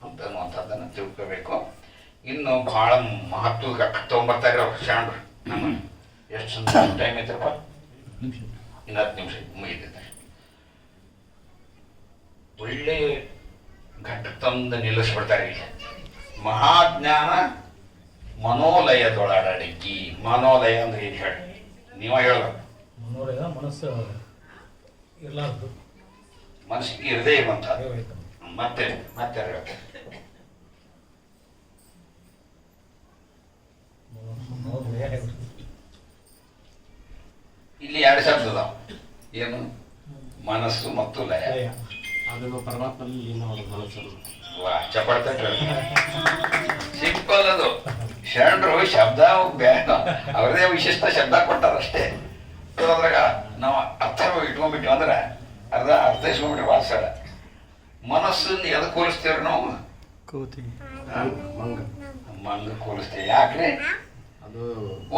ಅಂತ ಅನ್ನುವಂಥದ್ದನ್ನು ತಿಳ್ಕೋಬೇಕು. ಇನ್ನು ಬಹಳ ಮಹತ್ವದ ತಗೊಂಬರ್ತಾ ಇರೋ ಶಾಂಡ್ರು ನಮ್ಮ ಎಷ್ಟು ಟೈಮ್ ಐತಪ್ಪ? ಇನ್ನು 10 ನಿಮಿಷ ಮುಗಿತೈತೆ. ಒಳ್ಳೆ ಘಟ್ಟಕ್ಕೆ ತಂದು ನಿಲ್ಲಿಸ್ಬಿಡ್ತಾರೆ ಇಲ್ಲಿ. ಮಹಾಜ್ಞಾನ ಮನೋಲಯದೊಳಡಗಿ. ಮನೋಲಯ ಅಂದ್ರೆ ಏನು ಹೇಳಿ? ನೀವ ಹೇಳಬೇಕು. ಮನೋಲಯ ಮನಸ್ಸು ಇರಲಾರ್ದು, ಮನಸ್ಸಿಗೆ ಇರದೇ ಇರುವಂತ. ಮತ್ತೆ ಹೇಳ್ತಾರೆ ಇಲ್ಲಿ 2 ಶಬ್ದ ಅದಾವ. ಏನು? ಮನಸ್ಸು ಮತ್ತು ಲಯ. ಅದನ್ನು ಪರಮಾತ್ಮನಲ್ಲಿ ಮನಸ್ಸು. ವಾ, ಚಪಡ್ತೇನೆ. ಸಿಂಪಲ್ ಅದು. ಶರಣರು ಶಬ್ದ ಅವರದೇ ವಿಶಿಷ್ಟ ಶಬ್ದ ಕೊಟ್ಟಾರಷ್ಟೇ. ಅದ್ರಾಗ ನಾವು ಅರ್ಥ ಇಟ್ಕೊಂಡ್ಬಿಟ್ಟಿವಿ ಅಂದ್ರೆ ಅರ್ಥ ಇಸ್ಕೊಂಡ್ಬಿಟ್ರೆ ವಾಸಳ. ಮನಸ್ಸನ್ನು ಎದಕ್ಕೆ ಹೋಲಿಸ್ತೇವ್ರಿ ನಾವು? ಮಂಗ ಹೋಲಿಸ್ತೇವೆ. ಯಾಕ್ರಿ? ಅದು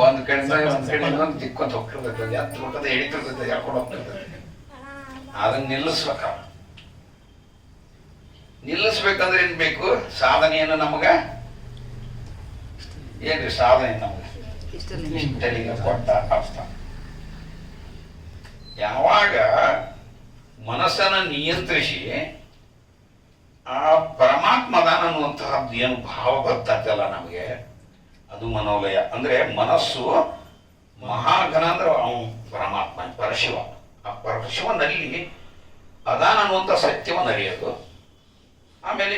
ಒಂದ್ ಕಡೆಯಿಂದ ಇನ್ನೊಂದು ತಿಕ್ಕೊಂತ ಹೋಗ್ತಿರ್ತೈತೆ, ಹತ್ತು ಬಿಟ್ಟದ ಎಳಿತಿರ್ತೈತೆ, ಹೇಳ್ಕೊಂಡು ಹೋಗ್ತಿರ್ತೈತೆ. ಅದನ್ನ ನಿಲ್ಲಿಸ್ಬೇಕಂದ್ರೆ ಏನ್ ಬೇಕು? ಸಾಧನೆಯನ್ನು ನಮಗ ಏನ್ರಿ? ಸಾಧನೆ ನಮ್ಗೆ ಇಷ್ಟಲಿಂಗ ಕೊಟ್ಟ ಅರ್ಥ. ಯಾವಾಗ ಮನಸ್ಸನ್ನು ನಿಯಂತ್ರಿಸಿ ಆ ಪರಮಾತ್ಮದಾನ ಅನ್ನುವಂತಹದ್ದು ಏನು ಭಾವ ಬರ್ತಲ್ಲ ನಮಗೆ, ಅದು ಮನೋಲಯ. ಅಂದ್ರೆ ಮನಸ್ಸು ಮಹಾಘನ ಅಂದ್ರೆ ಅವನು ಪರಮಾತ್ಮ ಪರಶಿವ. ಆ ಪರಶಿವನಲ್ಲಿ ಅದಾನ ಅನ್ನುವಂಥ ಸತ್ಯವನ್ನು ಅರಿಯೋದು. ಆಮೇಲೆ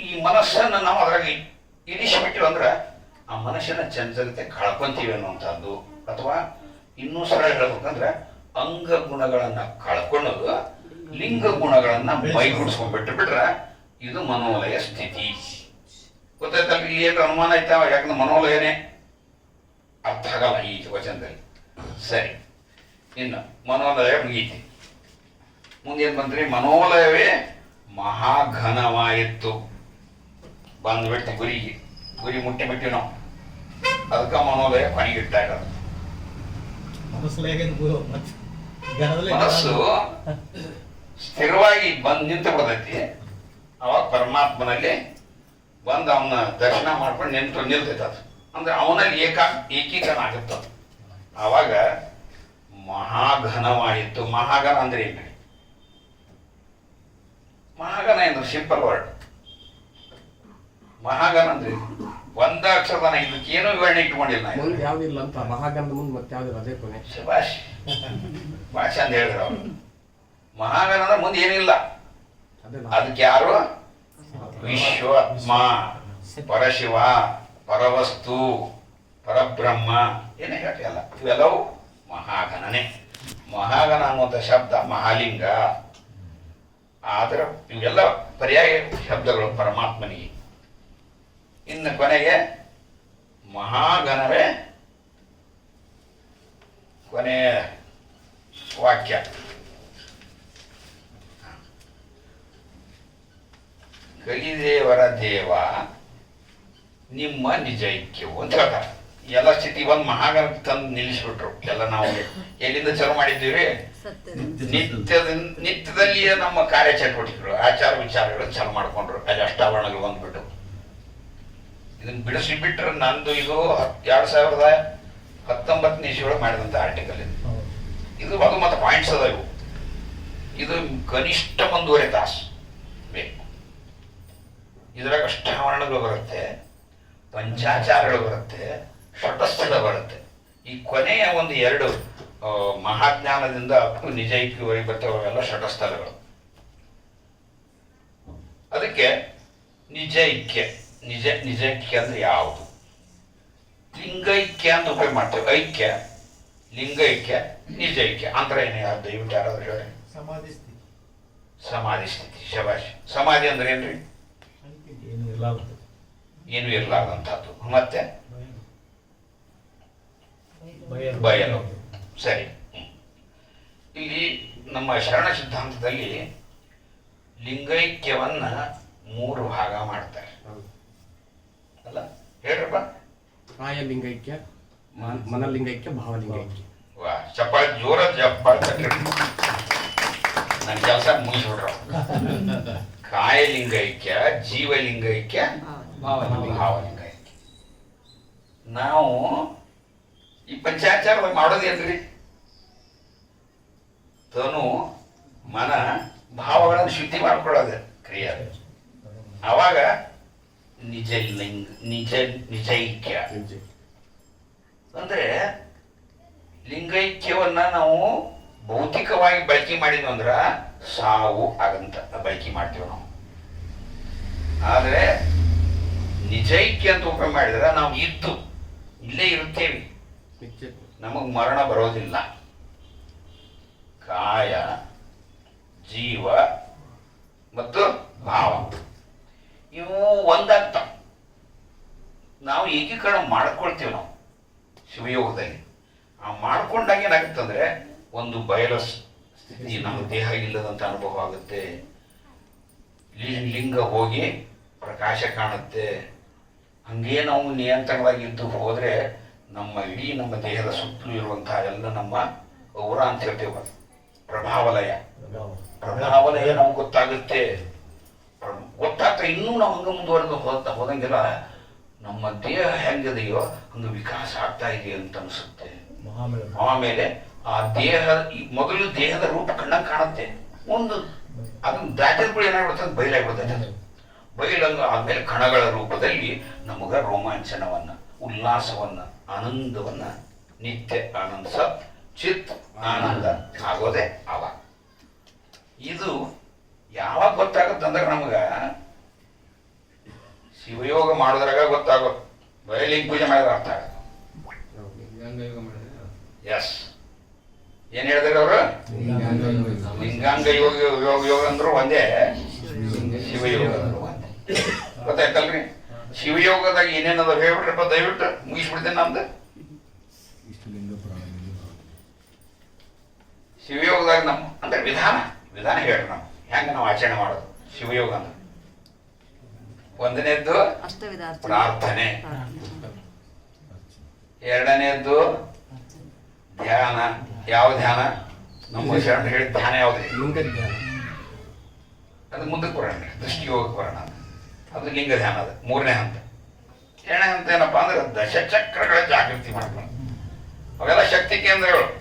ಈ ಮನಸ್ಸನ್ನು ನಾವು ಅದ್ರಾಗ ಇರಿಸಿಬಿಟ್ಟಿವಿ ಅಂದ್ರೆ ಆ ಮನಸ್ಸಿನ ಚಂಚಲತೆ ಕಳ್ಕೊಂತೀವಿ ಅನ್ನುವಂಥದ್ದು. ಅಥವಾ ಇನ್ನೂ ಸರಳ ಹೇಳ್ಬೇಕಂದ್ರೆ ಅಂಗ ಗುಣಗಳನ್ನ ಕಳ್ಕೊಳ್ಳೋದು, ಲಿಂಗ ಗುಣಗಳನ್ನ ಮೈಗೂಡಿಸ್ಕೊಂಡ್ಬಿಟ್ಟು ಬಿಟ್ರೆ ಇದು ಮನೋಲಯ ಸ್ಥಿತಿ. ಗೊತ್ತಾಯ್ತಲ್ಲ? ಇಲ್ಲಿ ಏನು ಅನುಮಾನ ಐತೆ? ಯಾಕಂದ್ರೆ ಮನೋಲಯನೇ ಅರ್ಥ ಆಗಲ್ಲ ಈ ವಚನದಲ್ಲಿ. ಸರಿ, ಇನ್ನು ಮನೋಲಯ ಮುಗೀತಿ. ಮುಂದೇನು ಬಂದ್ರಿ? ಮನೋಲಯವೇ ಮಹಾಘನವಾಯಿತು. ಬಂದ್ಬಿಡ್ತಿ ಗುರಿಗೆ, ಗುರಿ ಮುಟ್ಟಿ ನಾವು. ಅದಕ್ಕೆ ಮನೋಲಯ ಕೊನೆಗಿಡ್ತ ಇರೋದು. ಮನಸ್ಸು ಸ್ಥಿರವಾಗಿ ಬಂದು ನಿಂತು ಬಿಡ್ತೈತಿ. ಅವಾಗ ಪರಮಾತ್ಮನಲ್ಲಿ ಬಂದು ಅವನ ದರ್ಶನ ಮಾಡ್ಕೊಂಡು ನಿಲ್ತೈತೆ. ಅದು ಅಂದ್ರೆ ಅವನಲ್ಲಿ ಏಕೀಕರಣ ಆಗುತ್ತ. ಆವಾಗ ಮಹಾಘನವಾಯಿತು. ಮಹಾಘನ ಅಂದ್ರೆ ಏನು? ಮಹಾಘನ ಏನು? Simple word. ಮಹಾಘನ ಅಂದ್ರೆ ಒಂದ ಅಕ್ಷರದನ. ಇದಕ್ಕೇನು ವಿವರಣೆ ಇಟ್ಕೊಂಡಿಲ್ಲ. ಮುಂದೆ ಯಾವ್ದಿಲ್ಲ ಅಂತ ಮಹಾಗಂಧ ಮುಂದೆ ಮತ್ತೆ ಯಾವ್ದಿಲ್ಲ, ಅದೇ ಕೊನೆ. ಶಬಾಷ್, ಭಾಷೆ ಅಂತ ಹೇಳಿದ್ರು ಅವರು. ಮಹಾಗಣ ಅಂದ್ರೆ ಮುಂದೆ ಏನಿಲ್ಲ. ಅದಕ್ಕೆ ಯಾರು? ವಿಶ್ವಾತ್ಮ, ಪರಶಿವ, ಪರವಸ್ತು, ಪರಬ್ರಹ್ಮ ಏನೇ ಹೇಳ್ತಿಲ್ಲ, ಇವೆಲ್ಲವೂ ಮಹಾಗಣನೆ. ಮಹಾಗಣ ಅನ್ನುವಂಥ ಶಬ್ದ ಮಹಾಲಿಂಗ. ಆದ್ರೆ ಇವೆಲ್ಲ ಪರ್ಯಾಯ ಶಬ್ದಗಳು ಪರಮಾತ್ಮನಿಗೆ. ಇನ್ನು ಕೊನೆಗೆ ಮಹಾಗಣವೇ ಕೊನೆಯ ವಾಕ್ಯ. ಕಲಿದೇವರ ದೇವ ನಿಮ್ಮ ನಿಜೈಕ್ಯವು ಅಂತ ಹೇಳ್ತಾರೆ. ಎಲ್ಲ ಸ್ಥಿತಿ ಒಂದು ಮಹಾಗಣ ತಂದು ನಿಲ್ಲಿಸ್ಬಿಟ್ರು. ಎಲ್ಲ ನಾವು ಎಲ್ಲಿಂದ ಚಾಲು ಮಾಡಿದ್ದೀವಿ? ನಿತ್ಯದಲ್ಲಿ ನಮ್ಮ ಕಾರ್ಯಚಟುವಟಿಕೆಗಳು, ಆಚಾರ ವಿಚಾರಗಳು ಚಾಲು ಮಾಡ್ಕೊಂಡ್ರು. ಅಲ್ಲಿ ಅಷ್ಟಾವರಣಗಳು ಬಂದ್ಬಿಟ್ಟು ಇದನ್ನ ಬಿಡಿಸಿಬಿಟ್ರೆ ನಂದು ಇದು 2019 ಇಸ್ವಿಯೊಳಗೆ ಮಾಡಿದಂಥ ಆರ್ಟಿಕಲ್ ಇದು ಅದು ಮತ್ತು ಪಾಯಿಂಟ್ಸ್ ಅದ ಇವು. ಇದು ಕನಿಷ್ಠ 1.5 ತಾಸು ಬೇಕು. ಇದ್ರಾಗ ಅಷ್ಟಾವರಣಗಳು ಬರುತ್ತೆ, ಪಂಚಾಚಾರಗಳು ಬರುತ್ತೆ, ಷಟಸ್ಥಲ ಬರುತ್ತೆ. ಈ ಕೊನೆಯ ಒಂದು 2 ಮಹಾಜ್ಞಾನದಿಂದ ಅಪ್ಪು ನಿಜೈಕ್ಯವರೆಗೆ ಬರ್ತವೆಲ್ಲ ಷಟಸ್ಥಲಗಳು. ಅದಕ್ಕೆ ನಿಜೈಕ್ಯ. ನಿಜೈಕ್ಯ ಅಂದ್ರೆ ಯಾವುದು? ಲಿಂಗೈಕ್ಯ ಅಂತ ಉಪಯೋಗ ಮಾಡ್ತೇವೆ. ಐಕ್ಯ, ಲಿಂಗೈಕ್ಯ, ನಿಜೈಕ್ಯ. ಅಂತರ ಏನು? ಯಾರು ದಯವಿಟ್ಟು ಯಾರಾದ್ರೂ ಹೇಳಿ. ಸಮಾಧಿ ಸ್ಥಿತಿ. ಸಮಾಧಿ ಸ್ಥಿತಿ. ಶಬಾಷ್. ಸಮಾಧಿ ಅಂದ್ರೆ ಏನ್ರಿ? ಏನು ಇರ್ಲಾರ್ದಂಥದ್ದು. ಮತ್ತೆ ಬಯಲು. ಸರಿ. ಇಲ್ಲಿ ನಮ್ಮ ಶರಣ ಸಿದ್ಧಾಂತದಲ್ಲಿ ಲಿಂಗೈಕ್ಯವನ್ನ 3 ಭಾಗ ಮಾಡ್ತಾರೆ ಅಲ್ಲ? ಹೇಳ್ರಪ್ಪ. ಕಾಯ ಲಿಂಗೈಕ್ಯ, ಮನಲಿಂಗೈಕ್ಯ, ಭಾವಲಿಂಗೈಕ್ಯ. ವಾ, ಚಪ್ಪಾಳೆ ಜೋರ ಚಪ್ಪಾಳೆ ತಟ್ಟಿ. ನನ್ನ ಕೆಲಸ ಮುಗಿಸ್ಬಿಟ್ರ. ಕಾಯಲಿಂಗೈಕ್ಯ, ಜೀವಲಿಂಗೈಕ್ಯ, ಭಾವಲಿಂಗೈಕ್ಯ. ನಾವು ಈ ಪಂಚಾಚಾರ ಮಾಡೋದೇನ್ರಿ? ತನು ಮನ ಭಾವಗಳನ್ನು ಶುದ್ಧಿ ಮಾಡ್ಕೊಳ್ಳೋದು ಕ್ರಿಯೆ. ಅವಾಗ ನಿಜೈಕ್ಯ ಅಂದ್ರೆ ಲಿಂಗೈಕ್ಯವನ್ನ ನಾವು ಭೌತಿಕವಾಗಿ ಬಳಕೆ ಮಾಡಿದ್ವಿ ಅಂದ್ರ ಸಾವು ಆಗಂತ ಬಳಕೆ ಮಾಡ್ತೀವಿ ನಾವು. ಆದ್ರೆ ನಿಜೈಕ್ಯ ಅಂತ ಉಪಯೋಗ ಮಾಡಿದ್ರೆ ನಾವು ಇಲ್ಲೇ ಇರುತ್ತೇವೆ, ನಮಗ್ ಮರಣ ಬರೋದಿಲ್ಲ. ಕಾಯ, ಜೀವ ಮತ್ತು ಭಾವ ಇವು ಒಂದಾಗ್ತಾವ. ನಾವು ಏಕೀಕರಣ ಮಾಡ್ಕೊಳ್ತೀವಿ ನಾವು ಶಿವಯೋಗದಲ್ಲಿ. ಆ ಮಾಡ್ಕೊಂಡಾಗ ಏನಾಗುತ್ತಂದ್ರೆ ಒಂದು ಬಯಲು ಸ್ಥಿತಿ, ನಮ್ಮ ದೇಹ ಇಲ್ಲದಂತ ಅನುಭವ ಆಗುತ್ತೆ. ಲಿಂಗ ಹೋಗಿ ಪ್ರಕಾಶ ಕಾಣುತ್ತೆ. ಹಂಗೇ ನಾವು ನಿಯಂತ್ರಣವಾಗಿದ್ದು ಹೋದ್ರೆ ನಮ್ಮ ದೇಹದ ಸುತ್ತಲೂ ಇರುವಂತಹ ಎಲ್ಲ ನಮ್ಮ ಔರ ಅಂತ ಹೇಳ್ತೇವೆ, ಪ್ರಭಾವಲಯ ನಮ್ಗೆ ಗೊತ್ತಾಗುತ್ತೆ. ಗೊತ್ತಾಗ್ತಾ ಇನ್ನೂ ನಾವು ಹಂಗ ಮುಂದುವರೆದು ಹೋದಂಗೆಲ್ಲ ನಮ್ಮ ದೇಹ ಹೆಂಗಿದೆಯೋ ಹಂಗ ವಿಕಾಸ ಆಗ್ತಾ ಇದೆ ಅಂತ ಅನ್ಸುತ್ತೆ. ಆಮೇಲೆ ಆ ದೇಹ ಮೊದಲು ದೇಹದ ರೂಪ ಕಣ್ಣಾಗ ಕಾಣುತ್ತೆ. ಒಂದು ಅದನ್ನ ದಾಟಿದ ಏನಾಗ್ಬಿಡ್ತದೆ, ಬಯಲಾಗ್ಬಿಡ್ತದೆ. ಬಯಲಂಗ ಆದ್ಮೇಲೆ ಕಣಗಳ ರೂಪದಲ್ಲಿ ನಮಗ ರೋಮಾಂಚನವನ್ನ, ಉಲ್ಲಾಸವನ್ನ, ಆನಂದವನ್ನ ನಿತ್ಯ ಆನಂದ ಸತ್ ಚಿತ್ ಆನಂದ ಆಗೋದೇ ಅವಾಗ. ಇದು ಯಾವಾಗ ಗೊತ್ತಾಗುತ್ತಂದ್ರೆ ನಮ್ಗೆ ಶಿವಯೋಗ ಮಾಡೋದ್ರಾಗ ಗೊತ್ತಾಗೋದು. ಬರೀ ಲಿಂಗ ಪೂಜೆ ಮಾಡಿದ್ರೆ ಅರ್ಥ ಆಗೋದು. ಎಸ್ ಏನ್ ಹೇಳಿದ್ರಿ ಅವರು? ಲಿಂಗಾಂಗ ಯೋಗ ಯೋಗ ಯೋಗ ಅಂದ್ರು ಒಂದೇ, ಶಿವಯೋಗ ಅಂದ್ರು ಒಂದೇ. ಗೊತ್ತಾಯ್ತಲ್ರಿ? ಶಿವಯೋಗದಾಗ ಏನೇನದ ಹೇಳ್ಬಿಟ್ರಪ್ಪ, ದಯವಿಟ್ಟು ಮುಗಿಸ್ಬಿಡ್ತೇನೆ ನಮ್ದು. ಶಿವಯೋಗದಾಗ ನಮ್ಮ ಅಂದ್ರೆ ವಿಧಾನ ಹೇಳ್ರಿ ನಾವು ಹೆಂಗ ನಾವು ಆಚರಣೆ ಮಾಡೋದು ಶಿವಯೋಗ ಅಂದ್ರೆ. ಒಂದನೇದ್ದು ಅಷ್ಟವಿಧ ಪ್ರಾರ್ಥನೆ, ಎರಡನೇದ್ದು ಧ್ಯಾನ. ಯಾವ ಧ್ಯಾನ? ನಮ್ಮ ಶರಣ ಹೇಳಿದ ಧ್ಯಾನ ಯಾವ್ದು? ಲಿಂಗ ಧ್ಯಾನ. ಅದು ಮುಂದಕ್ಕೆ ಬರೋಣ, ದೃಷ್ಟಿಯೋಗಕ್ಕೆ ಬರೋಣ. ಅದು ಲಿಂಗ ಧ್ಯಾನ. ಅದು ಮೂರನೇ ಹಂತ. ಎರಡನೇ ಹಂತ ಏನಪ್ಪಾ ಅಂದ್ರೆ ದಶಚಕ್ರಗಳ ಜಾಗೃತಿ ಮಾಡ್ಕೊಂಡು, ಅವೆಲ್ಲ ಶಕ್ತಿ ಕೇಂದ್ರಗಳು.